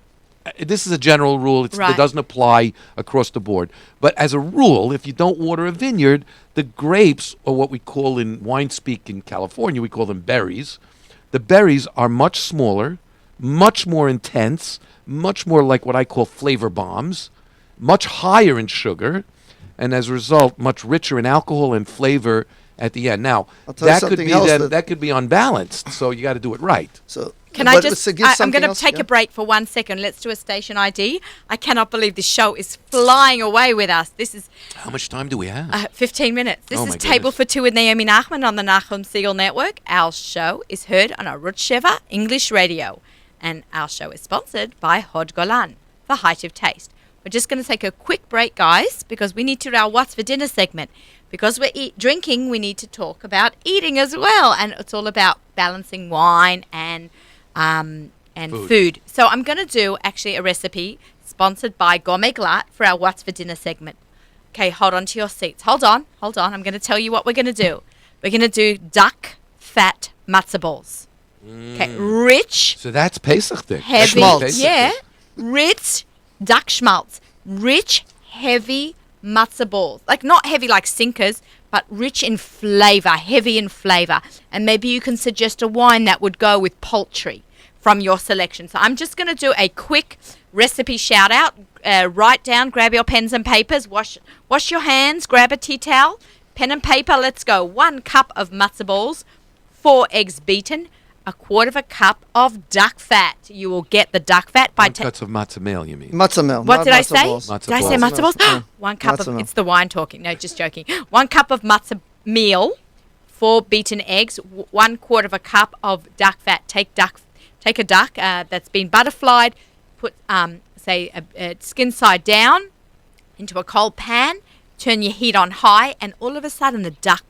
[SPEAKER 2] this is a general rule. It
[SPEAKER 1] Right.
[SPEAKER 2] doesn't apply across the board. But as a rule, if you don't water a vineyard, the grapes, or what we call in wine speak in California, we call them berries. The berries are much smaller, much more intense, much more like what I call flavor bombs, much higher in sugar, and as a result, much richer in alcohol and flavor at the end. Now,
[SPEAKER 3] I'll tell you
[SPEAKER 2] that could
[SPEAKER 3] something
[SPEAKER 2] be
[SPEAKER 3] else
[SPEAKER 2] then,
[SPEAKER 3] that-
[SPEAKER 2] that could be unbalanced. So you got to do it right.
[SPEAKER 3] so.
[SPEAKER 1] Can I
[SPEAKER 3] but
[SPEAKER 1] just?
[SPEAKER 3] to give
[SPEAKER 1] I'm
[SPEAKER 3] something
[SPEAKER 1] going to
[SPEAKER 3] else,
[SPEAKER 1] take
[SPEAKER 3] yeah.
[SPEAKER 1] a break for 1 second. Let's do a station ID. I cannot believe this show is flying away with us. This is
[SPEAKER 2] How much time do we have?
[SPEAKER 1] 15 minutes. This
[SPEAKER 2] Oh,
[SPEAKER 1] is
[SPEAKER 2] my
[SPEAKER 1] Table
[SPEAKER 2] goodness.
[SPEAKER 1] for Two with Naomi Nachman on the Nachum Siegel Network. Our show is heard on a Rutsheva English radio, and our show is sponsored by Hod Golan, the height of taste. We're just going to take a quick break, guys, because we need to do our What's for Dinner segment. Because we're drinking, we need to talk about eating as well, and it's all about balancing wine and food. So I'm going to do actually a recipe sponsored by Gourmet Glatt for our What's for Dinner segment. Okay, hold on to your seats. Hold on. I'm going to tell you what we're going to do. We're going to do duck fat matzo balls. Okay, rich,
[SPEAKER 2] So that's Pesach then.
[SPEAKER 1] heavy,
[SPEAKER 3] Schmaltz.
[SPEAKER 1] rich duck schmaltz, rich, heavy matzo balls. Like not heavy like sinkers, but rich in flavor, heavy in flavor. And maybe you can suggest a wine that would go with poultry from your selection. So I'm just going to do a quick recipe shout out. Write down, grab your pens and papers, wash your hands, grab a tea towel, pen and paper. Let's go. 1 cup of matzo balls, 4 eggs beaten, 1/4 cup of duck fat. You will get the duck fat by
[SPEAKER 2] 1 cup of matzah meal, you mean?
[SPEAKER 3] Matzah meal.
[SPEAKER 1] What
[SPEAKER 3] not
[SPEAKER 1] did I
[SPEAKER 3] matzo
[SPEAKER 1] say?
[SPEAKER 3] balls.
[SPEAKER 2] Matzo
[SPEAKER 1] Did I say
[SPEAKER 2] balls.
[SPEAKER 1] matzo balls?
[SPEAKER 3] Yeah.
[SPEAKER 1] 1 cup
[SPEAKER 3] Matzo
[SPEAKER 1] of
[SPEAKER 3] meal.
[SPEAKER 1] it's the wine talking. No, just joking. 1 cup of matzo meal, 4 beaten eggs, 1/4 cup of duck fat. Take a duck that's been butterflied. Put skin side down into a cold pan. Turn your heat on high, and all of a sudden the duck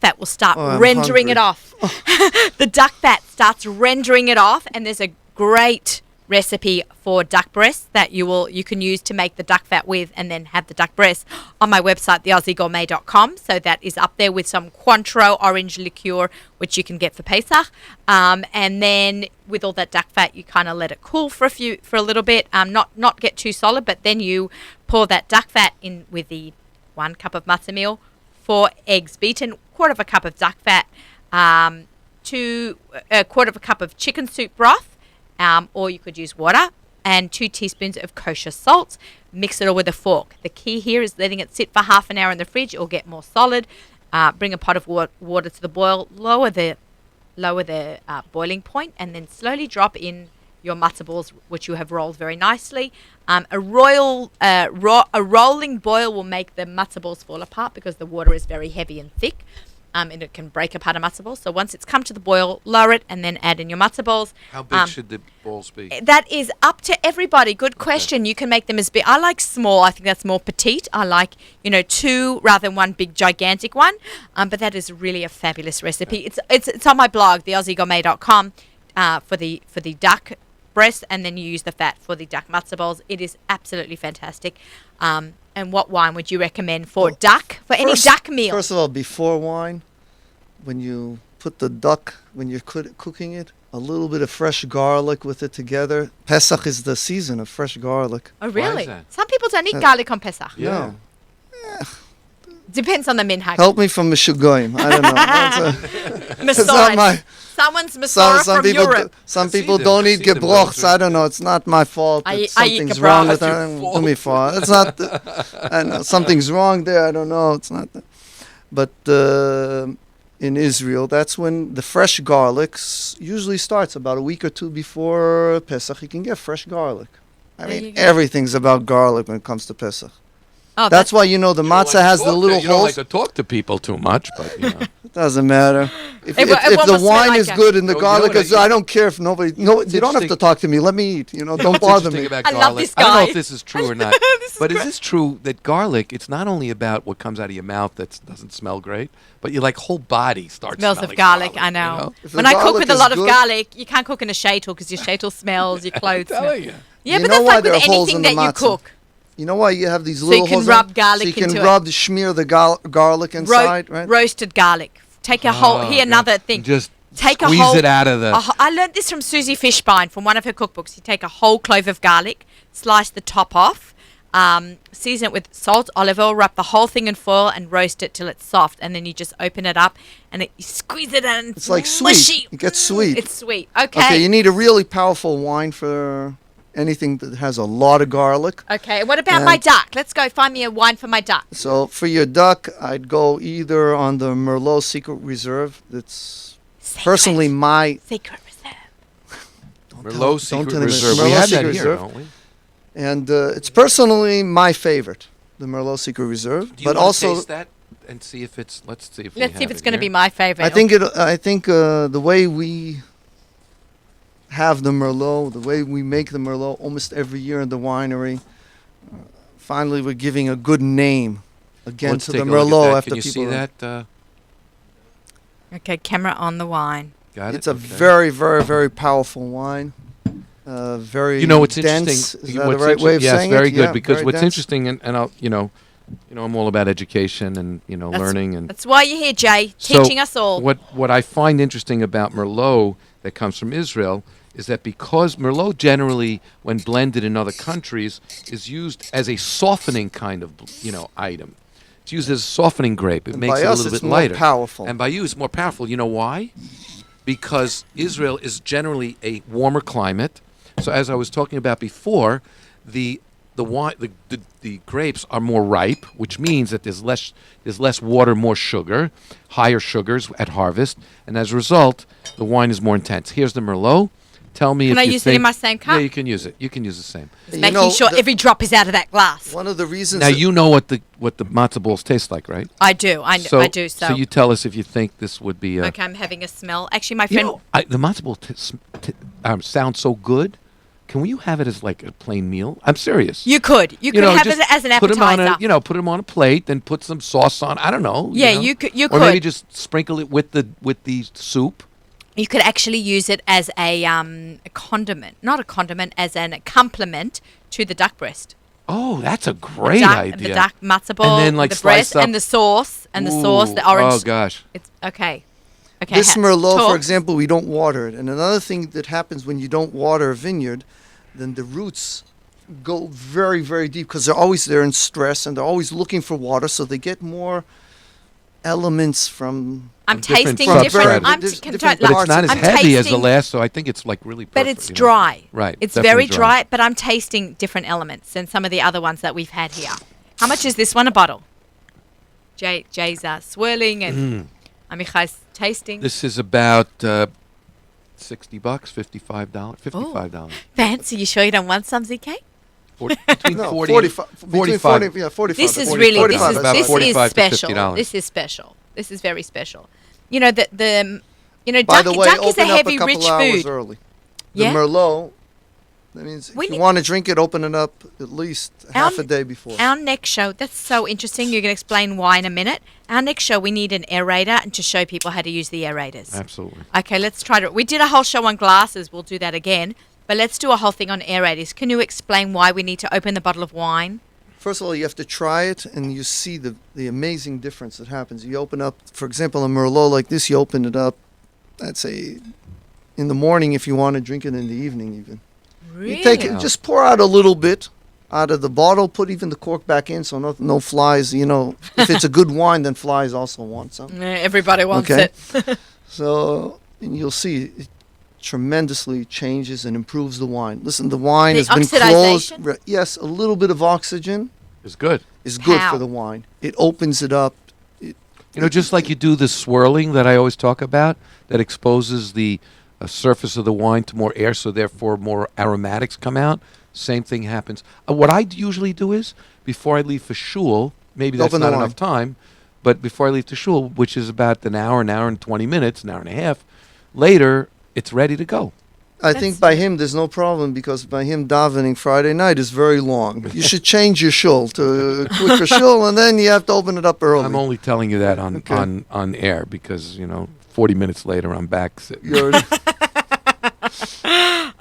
[SPEAKER 1] fat will start
[SPEAKER 3] Oh, I'm
[SPEAKER 1] rendering it
[SPEAKER 3] hungry.
[SPEAKER 1] off. The duck fat starts rendering it off, and there's a great recipe for duck breasts that you can use to make the duck fat with, and then have the duck breasts on my website, theaussiegourmet.com. So that is up there with some Cointreau orange liqueur, which you can get for Pesach. And then with all that duck fat, you kind of let it cool for a little bit. Not get too solid, but then you pour that duck fat in with the 1 cup of matzah meal, 4 eggs beaten, 1/4 cup of duck fat, 1/4 cup of chicken soup broth. Or you could use water, and 2 teaspoons of kosher salt. Mix it all with a fork. The key here is letting it sit for half an hour in the fridge. It will get more solid. Bring a pot of water to the boil. Lower the boiling point, and then slowly drop in your matzah balls, which you have rolled very nicely. A rolling boil will make the matzah balls fall apart because the water is very heavy and thick. And it can break apart a matzah ball. So once it's come to the boil, lower it and then add in your matzah balls.
[SPEAKER 2] How big should the balls be?
[SPEAKER 1] That is up to everybody. Good question. You can make them as big. I like small. I think that's more petite. I like, 2 rather than 1 big gigantic one. But that is really a fabulous recipe. It's on my blog, theaussiegourmet.com, for the duck breast, and then you use the fat for the duck matzah balls. It is absolutely fantastic. And what wine would you recommend for duck? For any duck meal?
[SPEAKER 3] First of all, before wine, when you put the duck, when you're cooking it, a little bit of fresh garlic with it together. Pesach is the season of fresh garlic.
[SPEAKER 1] Oh,
[SPEAKER 2] Why
[SPEAKER 1] really?
[SPEAKER 2] is that?
[SPEAKER 1] Some people don't eat garlic on Pesach.
[SPEAKER 2] Yeah.
[SPEAKER 1] Depends on the minhag.
[SPEAKER 3] Help me from Meshugoyim. I don't know. It's not my.
[SPEAKER 1] Someone's Masorah from Europe.
[SPEAKER 3] Some
[SPEAKER 2] I see
[SPEAKER 3] people
[SPEAKER 2] them.
[SPEAKER 3] don't
[SPEAKER 2] I
[SPEAKER 3] eat
[SPEAKER 2] see them
[SPEAKER 3] gebrochs.
[SPEAKER 2] going
[SPEAKER 3] I don't know. It's not my fault.
[SPEAKER 1] I
[SPEAKER 3] that
[SPEAKER 1] eat
[SPEAKER 3] something's
[SPEAKER 1] gebroch.
[SPEAKER 3] wrong with
[SPEAKER 2] That's
[SPEAKER 3] that.
[SPEAKER 2] your
[SPEAKER 3] Do me fault. It's not. I know something's wrong there. I don't know. It's not. But in Israel, that's when the fresh garlic usually starts about a week or 2 before Pesach. You can get fresh garlic. I
[SPEAKER 1] There you
[SPEAKER 3] mean,
[SPEAKER 1] go.
[SPEAKER 3] everything's about garlic when it comes to Pesach.
[SPEAKER 1] Oh,
[SPEAKER 3] That's why the
[SPEAKER 2] You don't
[SPEAKER 3] matzah
[SPEAKER 2] like
[SPEAKER 3] has
[SPEAKER 2] to
[SPEAKER 3] the
[SPEAKER 2] talk
[SPEAKER 3] little
[SPEAKER 2] You don't
[SPEAKER 3] holes.
[SPEAKER 2] like to talk to people too much, but
[SPEAKER 3] It doesn't matter. If
[SPEAKER 1] It
[SPEAKER 3] the
[SPEAKER 1] almost smell
[SPEAKER 3] wine
[SPEAKER 1] like
[SPEAKER 3] is
[SPEAKER 1] a-
[SPEAKER 3] good and the
[SPEAKER 2] No, you know
[SPEAKER 3] garlic
[SPEAKER 2] what
[SPEAKER 3] is,
[SPEAKER 2] I-
[SPEAKER 3] I don't care if nobody. No, you don't have to
[SPEAKER 2] interesting-
[SPEAKER 3] talk to me. Let me eat. Don't
[SPEAKER 2] What's
[SPEAKER 3] bother
[SPEAKER 2] interesting
[SPEAKER 3] me.
[SPEAKER 2] about
[SPEAKER 1] I love
[SPEAKER 2] garlic?
[SPEAKER 1] this
[SPEAKER 2] I don't know
[SPEAKER 1] guy.
[SPEAKER 2] if this is true or not,
[SPEAKER 1] This is
[SPEAKER 2] but is
[SPEAKER 1] great.
[SPEAKER 2] this true that garlic? It's not only about what comes out of your mouth that doesn't smell great, but your whole body starts
[SPEAKER 1] smells
[SPEAKER 2] smelling
[SPEAKER 1] of garlic. I know.
[SPEAKER 2] you know?
[SPEAKER 3] If
[SPEAKER 1] When
[SPEAKER 3] the
[SPEAKER 1] I cook
[SPEAKER 3] garlic
[SPEAKER 1] with a
[SPEAKER 3] is
[SPEAKER 1] lot of
[SPEAKER 3] good-
[SPEAKER 1] garlic, you can't cook in a shaitel because your shaitel smells, your clothes
[SPEAKER 2] I'm
[SPEAKER 1] smell.
[SPEAKER 2] telling you.
[SPEAKER 1] Yeah,
[SPEAKER 3] You
[SPEAKER 1] but
[SPEAKER 3] know
[SPEAKER 1] that's
[SPEAKER 3] why
[SPEAKER 1] like
[SPEAKER 3] there
[SPEAKER 1] with
[SPEAKER 3] are holes
[SPEAKER 1] anything
[SPEAKER 3] in the
[SPEAKER 1] that you
[SPEAKER 3] matzah?
[SPEAKER 1] cook.
[SPEAKER 3] You know why you have these
[SPEAKER 1] So
[SPEAKER 3] little
[SPEAKER 1] you can
[SPEAKER 3] holes?
[SPEAKER 1] rub garlic
[SPEAKER 3] so you can
[SPEAKER 1] into it.
[SPEAKER 3] smear the garlic inside, right?
[SPEAKER 1] Roasted garlic. Take a whole.
[SPEAKER 2] Oh,
[SPEAKER 1] Here,
[SPEAKER 2] yeah.
[SPEAKER 1] another thing.
[SPEAKER 2] Just
[SPEAKER 1] Take a
[SPEAKER 2] squeeze
[SPEAKER 1] whole.
[SPEAKER 2] it out of the.
[SPEAKER 1] I learned this from Susie Fishbein from one of her cookbooks. You take a whole clove of garlic, slice the top off, season it with salt, olive oil, wrap the whole thing in foil, and roast it till it's soft. And then you just open it up and you squeeze it and
[SPEAKER 3] It's like
[SPEAKER 1] mushy.
[SPEAKER 3] sweet. It gets sweet.
[SPEAKER 1] It's sweet.
[SPEAKER 3] Okay, you need a really powerful wine for anything that has a lot of garlic.
[SPEAKER 1] Okay, and what about my duck? Let's go find me a wine for my duck.
[SPEAKER 3] So for your duck, I'd go either on the Merlot Secret Reserve. That's personally my.
[SPEAKER 1] Secret Reserve.
[SPEAKER 2] Merlot Secret
[SPEAKER 3] tell me this.
[SPEAKER 2] Reserve. We
[SPEAKER 3] Merlot
[SPEAKER 2] have that
[SPEAKER 3] Secret
[SPEAKER 2] here,
[SPEAKER 3] Reserve.
[SPEAKER 2] don't we?
[SPEAKER 3] And it's personally my favorite, the Merlot Secret Reserve.
[SPEAKER 2] Do you
[SPEAKER 3] But
[SPEAKER 2] wanna
[SPEAKER 3] also,
[SPEAKER 2] taste that and see if it's? Let's see if.
[SPEAKER 1] Let's see if it's going to be my favorite.
[SPEAKER 3] I think the way we have the Merlot, the way we make the Merlot almost every year in the winery, finally we're giving a good name again
[SPEAKER 2] Let's
[SPEAKER 3] to
[SPEAKER 2] take
[SPEAKER 3] the
[SPEAKER 2] a look at
[SPEAKER 3] Merlot
[SPEAKER 2] that.
[SPEAKER 3] after
[SPEAKER 2] Can you
[SPEAKER 3] people.
[SPEAKER 2] see that?
[SPEAKER 1] Okay, camera on the wine.
[SPEAKER 2] Got it.
[SPEAKER 3] It's a
[SPEAKER 2] Okay.
[SPEAKER 3] very, very, very powerful wine. Very
[SPEAKER 2] You know, it's
[SPEAKER 3] dense.
[SPEAKER 2] interesting.
[SPEAKER 3] Is that
[SPEAKER 2] what's
[SPEAKER 3] the right way of
[SPEAKER 2] yes,
[SPEAKER 3] saying
[SPEAKER 2] very
[SPEAKER 3] it?
[SPEAKER 2] good.
[SPEAKER 3] Yeah,
[SPEAKER 2] because
[SPEAKER 3] very
[SPEAKER 2] what's
[SPEAKER 3] dense.
[SPEAKER 2] interesting, and I'll, You know, I'm all about education and learning and.
[SPEAKER 1] That's why you're here, Jay,
[SPEAKER 2] So
[SPEAKER 1] teaching us all.
[SPEAKER 2] What I find interesting about Merlot that comes from Israel is that because Merlot generally, when blended in other countries, is used as a softening kind of item. It's used as a softening grape. It
[SPEAKER 3] And
[SPEAKER 2] makes
[SPEAKER 3] by
[SPEAKER 2] it a
[SPEAKER 3] us,
[SPEAKER 2] little
[SPEAKER 3] it's
[SPEAKER 2] bit
[SPEAKER 3] more
[SPEAKER 2] lighter.
[SPEAKER 3] powerful.
[SPEAKER 2] And by you, it's more powerful. You know why? Because Israel is generally a warmer climate. So as I was talking about before, the wine, the grapes are more ripe, which means that there's less water, more sugar, higher sugars at harvest, and as a result, the wine is more intense. Here's the Merlot. Tell me
[SPEAKER 1] Can
[SPEAKER 2] if
[SPEAKER 1] I
[SPEAKER 2] you
[SPEAKER 1] use
[SPEAKER 2] think,
[SPEAKER 1] it in my same cup?
[SPEAKER 2] Yeah, you can use it. You can use the same.
[SPEAKER 1] Just making sure every drop is out of that glass.
[SPEAKER 3] One of the reasons.
[SPEAKER 2] Now you know what the matzo balls taste like, right?
[SPEAKER 1] I do. I do. So,
[SPEAKER 2] you tell us if you think this would be.
[SPEAKER 1] okay, I'm having a smell. Actually, my
[SPEAKER 2] You
[SPEAKER 1] friend.
[SPEAKER 2] know, the matzo ball sounds so good. Can you have it as like a plain meal? I'm serious.
[SPEAKER 1] You could have it as an
[SPEAKER 2] Put them
[SPEAKER 1] appetizer.
[SPEAKER 2] on put them on a plate, then put some sauce on. I don't know.
[SPEAKER 1] Yeah,
[SPEAKER 2] you know?
[SPEAKER 1] you could. You
[SPEAKER 2] Or
[SPEAKER 1] could.
[SPEAKER 2] maybe just sprinkle it with the soup.
[SPEAKER 1] You could actually use it as a condiment, not a condiment, as an complement to the duck breast.
[SPEAKER 2] Oh, that's a great idea.
[SPEAKER 1] The duck matzo ball,
[SPEAKER 2] And then, like,
[SPEAKER 1] the breast,
[SPEAKER 2] slice up-
[SPEAKER 1] and the sauce,
[SPEAKER 2] Ooh,
[SPEAKER 1] the orange.
[SPEAKER 2] Oh gosh.
[SPEAKER 1] It's okay. Okay.
[SPEAKER 3] This Merlot,
[SPEAKER 1] talk.
[SPEAKER 3] for example, we don't water it. And another thing that happens when you don't water a vineyard, then the roots go very, very deep because they're in stress and they're always looking for water, so they get more elements from.
[SPEAKER 1] I'm
[SPEAKER 2] From different
[SPEAKER 1] tasting
[SPEAKER 2] substratas.
[SPEAKER 1] different. I'm
[SPEAKER 3] There's
[SPEAKER 1] can
[SPEAKER 3] different
[SPEAKER 1] try-
[SPEAKER 2] But
[SPEAKER 1] like,
[SPEAKER 2] it's not as
[SPEAKER 1] I'm
[SPEAKER 2] heavy as the
[SPEAKER 1] tasting-
[SPEAKER 2] last, so I think it's like really perfect.
[SPEAKER 1] But it's
[SPEAKER 2] you know?
[SPEAKER 1] dry.
[SPEAKER 2] Right.
[SPEAKER 1] It's
[SPEAKER 2] definitely
[SPEAKER 1] very dry, but I'm tasting different elements than some of the other ones that we've had here. How much is this one a bottle? Jay's swirling and Amichai's tasting.
[SPEAKER 2] This is about $60, $55. $55.
[SPEAKER 1] Fancy. You sure you don't want some, ZK?
[SPEAKER 2] Between
[SPEAKER 3] No,
[SPEAKER 2] 40
[SPEAKER 3] 45. Between
[SPEAKER 2] 45.
[SPEAKER 3] 40, yeah, 45.
[SPEAKER 1] This is
[SPEAKER 3] 40,
[SPEAKER 1] really
[SPEAKER 3] 45
[SPEAKER 1] this is
[SPEAKER 2] about
[SPEAKER 1] this is
[SPEAKER 2] 45 to
[SPEAKER 1] special.
[SPEAKER 2] $50.
[SPEAKER 1] This is special. This is very special. You know the
[SPEAKER 3] By
[SPEAKER 1] duck,
[SPEAKER 3] the way,
[SPEAKER 1] duck is a
[SPEAKER 3] open up
[SPEAKER 1] heavy,
[SPEAKER 3] a couple
[SPEAKER 1] rich
[SPEAKER 3] hours
[SPEAKER 1] food.
[SPEAKER 3] early.
[SPEAKER 1] Yeah?
[SPEAKER 3] The Merlot, that means
[SPEAKER 1] We
[SPEAKER 3] if you
[SPEAKER 1] need-
[SPEAKER 3] want to drink it, open it up at least half a day before.
[SPEAKER 1] Our next show, that's so interesting. You're going to explain why in a minute. Our next show, we need an aerator and to show people how to use the aerators.
[SPEAKER 2] Absolutely.
[SPEAKER 1] Okay, let's try to. We did a whole show on glasses. We'll do that again. But let's do a whole thing on aerators. Can you explain why we need to open the bottle of wine?
[SPEAKER 3] First of all, you have to try it, and you see the amazing difference that happens. You open up, for example, a Merlot like this, you open it up, I'd say, in the morning if you want to drink it in the evening even.
[SPEAKER 1] Really?
[SPEAKER 3] You take it, just pour out a little bit out of the bottle, put even the cork back in so no flies, if it's a good wine, then flies also want some.
[SPEAKER 1] Everybody wants
[SPEAKER 3] Okay.
[SPEAKER 1] it.
[SPEAKER 3] So, and you'll see it tremendously changes and improves the wine. Listen, the wine
[SPEAKER 1] The
[SPEAKER 3] has been
[SPEAKER 1] oxidization?
[SPEAKER 3] closed. Yes, a little bit of oxygen
[SPEAKER 2] It's good.
[SPEAKER 3] is good
[SPEAKER 1] How?
[SPEAKER 3] for the wine. It opens it up.
[SPEAKER 2] Just like you do the swirling that I always talk about, that exposes the surface of the wine to more air, so therefore more aromatics come out. Same thing happens. What I usually do is, before I leave for shul, maybe that's
[SPEAKER 3] Open the
[SPEAKER 2] not
[SPEAKER 3] wine.
[SPEAKER 2] enough time, but before I leave to shul, which is about an hour and 20 minutes, an hour and a half, later, it's ready to go.
[SPEAKER 3] I think by him there's no problem because by him davening Friday night is very long. You should change your shul to a quicker shul, and then you have to open it up early.
[SPEAKER 2] I'm only telling you that on,
[SPEAKER 3] Okay.
[SPEAKER 2] on air because, 40 minutes later I'm back sitting.
[SPEAKER 3] You're-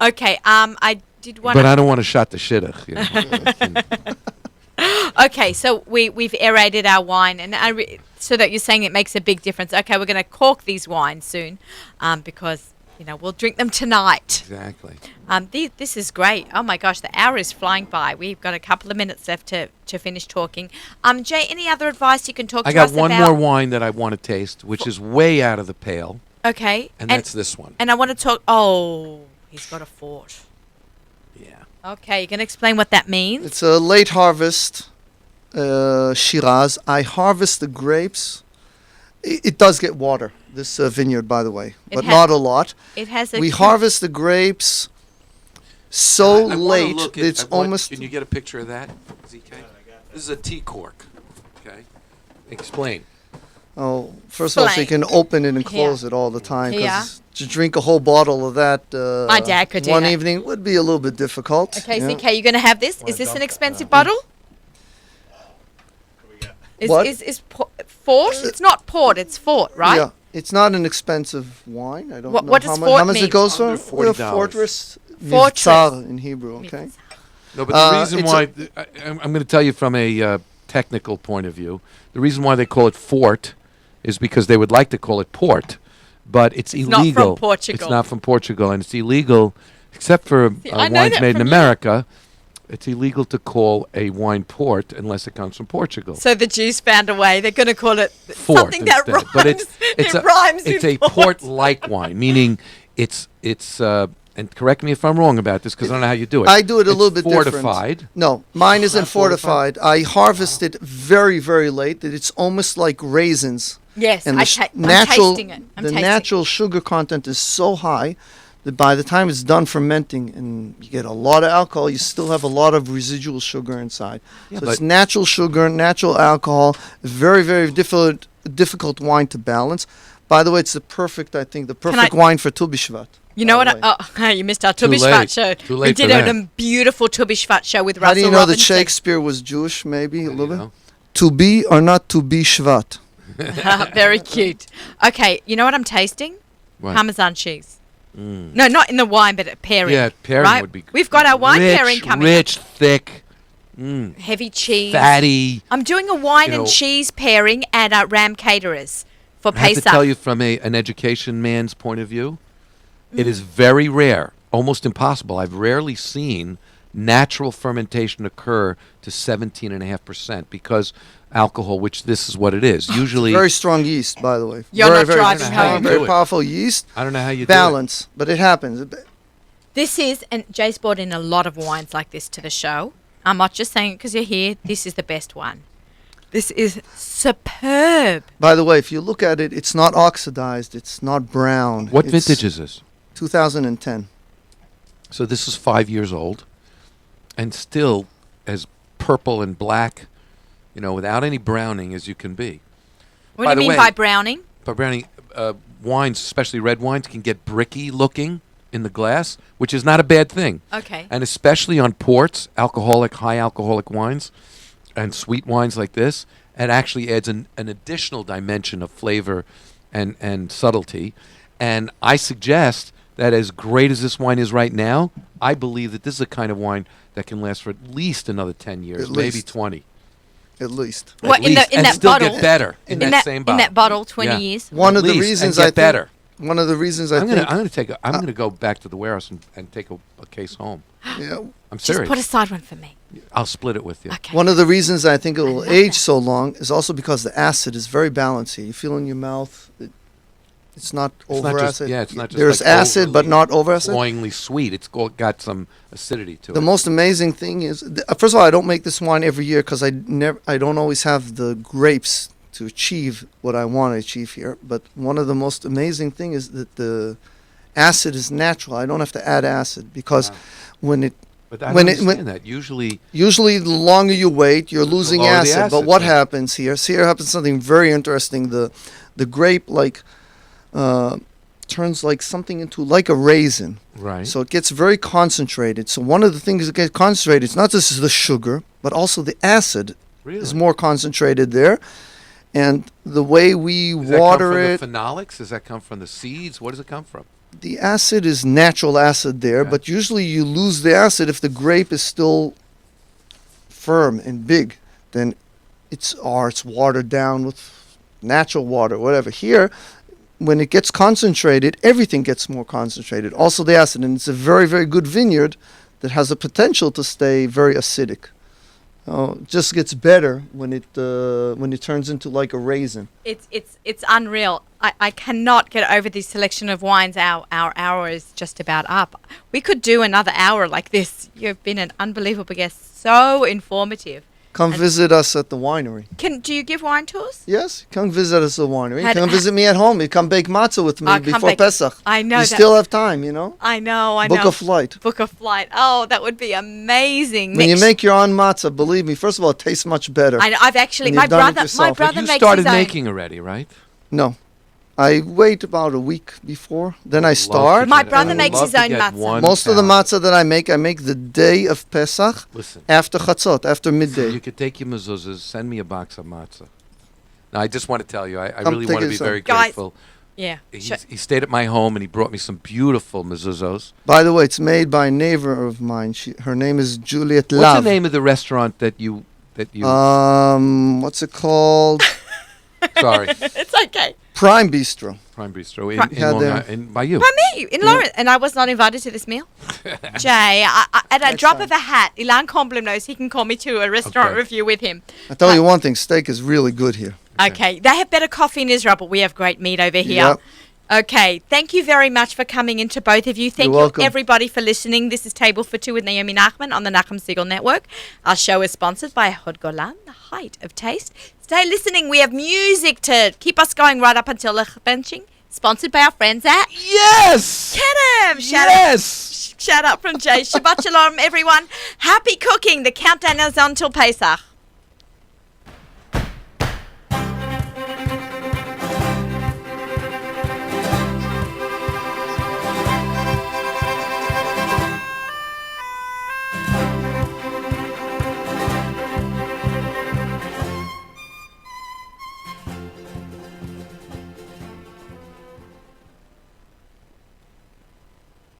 [SPEAKER 1] Okay. I did want.
[SPEAKER 2] But I don't want to shot the shidduch.
[SPEAKER 1] Okay, so we've aerated our wine, and so that you're saying it makes a big difference. Okay, we're going to cork these wines soon, because we'll drink them tonight.
[SPEAKER 2] Exactly.
[SPEAKER 1] This is great. Oh my gosh, the hour is flying by. We've got a couple of minutes left to finish talking. Jay, any other advice you can talk
[SPEAKER 2] I
[SPEAKER 1] to us
[SPEAKER 2] got one
[SPEAKER 1] about?
[SPEAKER 2] more wine that I want to taste, which is way out of the pale,
[SPEAKER 1] Okay,
[SPEAKER 2] and that's this one.
[SPEAKER 1] And I want to talk. Oh, he's got a fort.
[SPEAKER 2] Yeah.
[SPEAKER 1] Okay, you can explain what that means.
[SPEAKER 3] It's a late harvest Shiraz. I harvest the grapes. It does get water, this vineyard, by the way, but not a lot.
[SPEAKER 1] It has a.
[SPEAKER 3] We harvest the grapes so late that it's almost.
[SPEAKER 2] Can you get a picture of that, ZK? This is a tea cork. Okay. Explain.
[SPEAKER 3] Oh, first of all, so you can open it and close it all the time.
[SPEAKER 1] Yeah.
[SPEAKER 3] Because to drink a whole bottle of that
[SPEAKER 1] My dad could do
[SPEAKER 3] one
[SPEAKER 1] that.
[SPEAKER 3] evening would be a little bit difficult.
[SPEAKER 1] Okay,
[SPEAKER 3] yeah.
[SPEAKER 1] ZK, you're going to have this. Is this an expensive bottle?
[SPEAKER 3] What?
[SPEAKER 1] Is fort? It's not port. It's fort, right?
[SPEAKER 3] Yeah, it's not an expensive wine. I don't
[SPEAKER 1] What-
[SPEAKER 3] know
[SPEAKER 1] what
[SPEAKER 3] how
[SPEAKER 1] does
[SPEAKER 3] much.
[SPEAKER 1] fort
[SPEAKER 3] How much
[SPEAKER 1] mean?
[SPEAKER 3] it goes
[SPEAKER 2] Under
[SPEAKER 3] for?
[SPEAKER 2] $40.
[SPEAKER 3] Fortress.
[SPEAKER 1] Fortress.
[SPEAKER 3] Mivtzar in Hebrew. Okay.
[SPEAKER 2] No, but the reason
[SPEAKER 3] it's
[SPEAKER 2] why I'm going to tell you from a technical point of view, the reason why they call it fort is because they would like to call it port, but it's
[SPEAKER 1] not
[SPEAKER 2] illegal.
[SPEAKER 1] from Portugal.
[SPEAKER 2] It's not from Portugal, and it's illegal, except for
[SPEAKER 1] I know
[SPEAKER 2] wines
[SPEAKER 1] that
[SPEAKER 2] made in
[SPEAKER 1] from you.
[SPEAKER 2] America. It's illegal to call a wine port unless it comes from Portugal.
[SPEAKER 1] So the Jews found a way. They're going to call it
[SPEAKER 2] Fort
[SPEAKER 1] something that
[SPEAKER 2] instead.
[SPEAKER 1] rhymes.
[SPEAKER 2] But it's
[SPEAKER 1] it rhymes
[SPEAKER 2] it's
[SPEAKER 1] with
[SPEAKER 2] a port-like wine, meaning it's and correct me if I'm wrong about this because I don't know how you do it.
[SPEAKER 3] I do it a
[SPEAKER 2] It's
[SPEAKER 3] little bit
[SPEAKER 2] fortified.
[SPEAKER 3] different. No, mine isn't
[SPEAKER 2] not fortified?
[SPEAKER 3] fortified. I harvest it very, very late. That it's almost like raisins.
[SPEAKER 1] Yes,
[SPEAKER 3] And
[SPEAKER 1] I'm
[SPEAKER 3] natural,
[SPEAKER 1] tasting it. I'm
[SPEAKER 3] the
[SPEAKER 1] tasting
[SPEAKER 3] natural sugar content is so high that by the time it's done fermenting and you get a lot of alcohol, you still have a lot of residual sugar inside.
[SPEAKER 2] Yeah,
[SPEAKER 3] So it's
[SPEAKER 2] but-
[SPEAKER 3] natural sugar, natural alcohol, very, very difficult wine to balance. By the way, it's the perfect wine for Tu B'Shvat.
[SPEAKER 1] You know
[SPEAKER 3] by
[SPEAKER 1] what?
[SPEAKER 3] the way.
[SPEAKER 1] You missed our
[SPEAKER 2] Too
[SPEAKER 1] Tu
[SPEAKER 2] late.
[SPEAKER 1] B'Shvat show.
[SPEAKER 2] Too
[SPEAKER 1] We
[SPEAKER 2] late
[SPEAKER 1] did
[SPEAKER 2] for
[SPEAKER 1] a
[SPEAKER 2] that.
[SPEAKER 1] beautiful Tu B'Shvat show with
[SPEAKER 3] How
[SPEAKER 1] Russell
[SPEAKER 3] do you know that
[SPEAKER 1] Robinson.
[SPEAKER 3] Shakespeare was Jewish, maybe, a little
[SPEAKER 2] You
[SPEAKER 3] bit?
[SPEAKER 2] know?
[SPEAKER 3] To be or not to be Shvat?
[SPEAKER 1] Very cute. Okay, you know what I'm tasting?
[SPEAKER 2] What?
[SPEAKER 1] Parmesan cheese. No, not in the wine, but pairing.
[SPEAKER 2] Yeah, pairing
[SPEAKER 1] right?
[SPEAKER 2] would be.
[SPEAKER 1] We've got our wine
[SPEAKER 2] rich,
[SPEAKER 1] pairing coming.
[SPEAKER 2] Rich, thick,
[SPEAKER 1] Heavy cheese.
[SPEAKER 2] fatty.
[SPEAKER 1] I'm doing a wine
[SPEAKER 2] You
[SPEAKER 1] and
[SPEAKER 2] know-
[SPEAKER 1] cheese pairing at Ram Caterers for
[SPEAKER 2] I have to
[SPEAKER 1] Pesach.
[SPEAKER 2] tell you from an education man's point of view, it is very rare, almost impossible. I've rarely seen natural fermentation occur to 17.5% because alcohol, which this is what it is. Usually,
[SPEAKER 3] Very strong yeast, by the way.
[SPEAKER 1] You're
[SPEAKER 3] very,
[SPEAKER 1] not
[SPEAKER 3] very
[SPEAKER 1] driving
[SPEAKER 3] strong,
[SPEAKER 1] home.
[SPEAKER 3] very
[SPEAKER 2] Do it.
[SPEAKER 3] powerful yeast.
[SPEAKER 2] I don't know how you
[SPEAKER 3] Balance, but it happens.
[SPEAKER 1] This is, and Jay's brought in a lot of wines like this to the show. I'm not just saying it because you're here. This is the best one. This is superb.
[SPEAKER 3] By the way, if you look at it, it's not oxidized. It's not brown.
[SPEAKER 2] do it. What
[SPEAKER 3] It's
[SPEAKER 2] vintage is this?
[SPEAKER 3] 2010.
[SPEAKER 2] So this is 5 years old, and still as purple and black, without any browning as you can be.
[SPEAKER 1] What
[SPEAKER 2] By
[SPEAKER 1] do
[SPEAKER 2] the
[SPEAKER 1] you mean
[SPEAKER 2] way-
[SPEAKER 1] by browning?
[SPEAKER 2] But browning, wines, especially red wines, can get bricky looking in the glass, which is not a bad thing.
[SPEAKER 1] Okay.
[SPEAKER 2] And especially on ports, high alcoholic wines, and sweet wines like this, it actually adds an additional dimension of flavor and subtlety. And I suggest that as great as this wine is right now, I believe that this is a kind of wine that can last for at least another 10 years,
[SPEAKER 3] At
[SPEAKER 2] maybe
[SPEAKER 3] least.
[SPEAKER 2] 20.
[SPEAKER 3] At least.
[SPEAKER 1] What,
[SPEAKER 2] At
[SPEAKER 1] in
[SPEAKER 2] least, and
[SPEAKER 1] that
[SPEAKER 2] still
[SPEAKER 1] bottle?
[SPEAKER 2] get better in that same bottle.
[SPEAKER 1] In that bottle, 20
[SPEAKER 2] Yeah.
[SPEAKER 1] years.
[SPEAKER 3] One
[SPEAKER 2] At
[SPEAKER 3] of the
[SPEAKER 2] least,
[SPEAKER 3] reasons
[SPEAKER 2] and
[SPEAKER 3] I
[SPEAKER 2] get better.
[SPEAKER 3] One of the reasons I
[SPEAKER 2] I'm
[SPEAKER 3] think.
[SPEAKER 2] gonna go back to the warehouse and take a case home.
[SPEAKER 3] Yeah,
[SPEAKER 2] I'm
[SPEAKER 1] Just
[SPEAKER 2] serious.
[SPEAKER 1] put aside one for me.
[SPEAKER 2] I'll split it with you.
[SPEAKER 1] Okay.
[SPEAKER 3] one of the reasons I think it will
[SPEAKER 1] love
[SPEAKER 3] age
[SPEAKER 1] that.
[SPEAKER 3] so long is also because the acid is very balanced here. You feel in your mouth, it's not
[SPEAKER 2] It's
[SPEAKER 3] over
[SPEAKER 2] not just-
[SPEAKER 3] acid.
[SPEAKER 2] yeah, it's not just
[SPEAKER 3] There's
[SPEAKER 2] like
[SPEAKER 3] acid, but
[SPEAKER 2] overly
[SPEAKER 3] not over acid.
[SPEAKER 2] Cloyingly sweet. It's got some acidity to
[SPEAKER 3] The
[SPEAKER 2] it.
[SPEAKER 3] most amazing thing is, first of all, I don't make this wine every year because I don't always have the grapes to achieve what I want to achieve here. But one of the most amazing thing is that the acid is natural. I don't have to add acid because
[SPEAKER 2] Wow.
[SPEAKER 3] when it
[SPEAKER 2] But I
[SPEAKER 3] when
[SPEAKER 2] don't
[SPEAKER 3] it- when-
[SPEAKER 2] understand that. Usually,
[SPEAKER 3] usually the longer you wait, you're losing
[SPEAKER 2] lower the
[SPEAKER 3] acid. But
[SPEAKER 2] acid,
[SPEAKER 3] what
[SPEAKER 2] right.
[SPEAKER 3] happens here? So here happens something very interesting. The grape turns like something into like a raisin.
[SPEAKER 2] right?
[SPEAKER 3] So it gets very concentrated. So one of the things that gets concentrated is not just the sugar, but also the acid
[SPEAKER 2] really,
[SPEAKER 3] is more concentrated there. And the way we
[SPEAKER 2] Does that
[SPEAKER 3] water
[SPEAKER 2] come
[SPEAKER 3] it,
[SPEAKER 2] from the phenolics? Does that come from the seeds? What does it come from?
[SPEAKER 3] the acid is natural acid there,
[SPEAKER 2] Okay.
[SPEAKER 3] but usually you lose the acid if the grape is still firm and big. Then it's watered down with natural water, whatever. Here, when it gets concentrated, everything gets more concentrated. Also the acid, and it's a very, very good vineyard that has a potential to stay very acidic. It just gets better when it turns into like a raisin.
[SPEAKER 1] It's unreal. I cannot get over this selection of wines. Our hour is just about up. We could do another hour like this. You've been an unbelievable guest. So informative.
[SPEAKER 3] Come visit us at the winery.
[SPEAKER 1] Do you give wine tours?
[SPEAKER 3] Yes, come visit us at the winery.
[SPEAKER 1] Had-
[SPEAKER 3] Come visit me at home. You come bake matzah with me
[SPEAKER 1] I'll come
[SPEAKER 3] before
[SPEAKER 1] bake-
[SPEAKER 3] Pesach.
[SPEAKER 1] I know
[SPEAKER 3] You
[SPEAKER 1] that-
[SPEAKER 3] still have time, you know?
[SPEAKER 1] I know.
[SPEAKER 3] Book a flight.
[SPEAKER 1] Book a flight. Oh, that would be amazing.
[SPEAKER 3] When you
[SPEAKER 1] Next-
[SPEAKER 3] make your own matzah, believe me, first of all, it tastes much better.
[SPEAKER 1] I know, I've actually
[SPEAKER 3] when
[SPEAKER 1] my
[SPEAKER 3] you've done it
[SPEAKER 1] brother
[SPEAKER 3] yourself. But
[SPEAKER 2] You
[SPEAKER 1] makes
[SPEAKER 2] started
[SPEAKER 1] his own.
[SPEAKER 2] making already, right?
[SPEAKER 3] No. I wait about a week before. Then I
[SPEAKER 2] Love to
[SPEAKER 3] start.
[SPEAKER 1] My
[SPEAKER 2] get-
[SPEAKER 1] brother
[SPEAKER 2] I would
[SPEAKER 1] makes
[SPEAKER 2] love
[SPEAKER 1] his
[SPEAKER 2] to
[SPEAKER 1] own
[SPEAKER 2] get
[SPEAKER 1] matzah.
[SPEAKER 2] one
[SPEAKER 3] Most of the
[SPEAKER 2] pound.
[SPEAKER 3] matzah that I make the day of Pesach
[SPEAKER 2] Listen,
[SPEAKER 3] after Chatzot, after
[SPEAKER 2] you
[SPEAKER 3] midday.
[SPEAKER 2] could take your mezuzahs, send me a box of matzah. Now, I just want to tell you, I
[SPEAKER 3] Come
[SPEAKER 2] really
[SPEAKER 3] take
[SPEAKER 2] want to
[SPEAKER 3] it
[SPEAKER 2] be
[SPEAKER 3] some.
[SPEAKER 2] very
[SPEAKER 1] Guys,
[SPEAKER 2] grateful.
[SPEAKER 1] Yeah.
[SPEAKER 2] He stayed at my home and he brought me some beautiful mezuzahs.
[SPEAKER 3] By the way, it's made by a neighbor of mine. Her name is Juliet
[SPEAKER 2] What's
[SPEAKER 3] Lav.
[SPEAKER 2] the name of the restaurant that you that you?
[SPEAKER 3] What's it called?
[SPEAKER 2] Sorry,
[SPEAKER 1] It's okay.
[SPEAKER 3] Prime Bistro.
[SPEAKER 2] Prime Bistro in,
[SPEAKER 3] Yeah,
[SPEAKER 2] Long
[SPEAKER 3] there.
[SPEAKER 2] Island, by you.
[SPEAKER 1] By me, in Lawrence. And I was not invited to this meal. Jay, at a
[SPEAKER 3] Next
[SPEAKER 1] drop
[SPEAKER 3] time.
[SPEAKER 1] of a hat, Ilan Komblum knows he can call me to a restaurant
[SPEAKER 2] Okay.
[SPEAKER 1] review with him.
[SPEAKER 3] I tell you one thing, steak is really good here.
[SPEAKER 1] Okay. They have better coffee in Israel, but we have great meat over here.
[SPEAKER 3] Yep.
[SPEAKER 1] Okay. Thank you very much for coming in to both of you. Thank
[SPEAKER 3] You're
[SPEAKER 1] you,
[SPEAKER 3] welcome.
[SPEAKER 1] everybody, for listening. This is Table for Two with Naomi Nachman on the Nachum Siegel Network. Our show is sponsored by Hod Golan, the height of taste. Stay listening. We have music to keep us going right up until the benching. Sponsored by our friends at
[SPEAKER 2] Yes.
[SPEAKER 1] Kedem.
[SPEAKER 2] Yes.
[SPEAKER 1] Shout out from Jay. Shabbat Shalom, everyone. Happy cooking. The countdown is on till Pesach.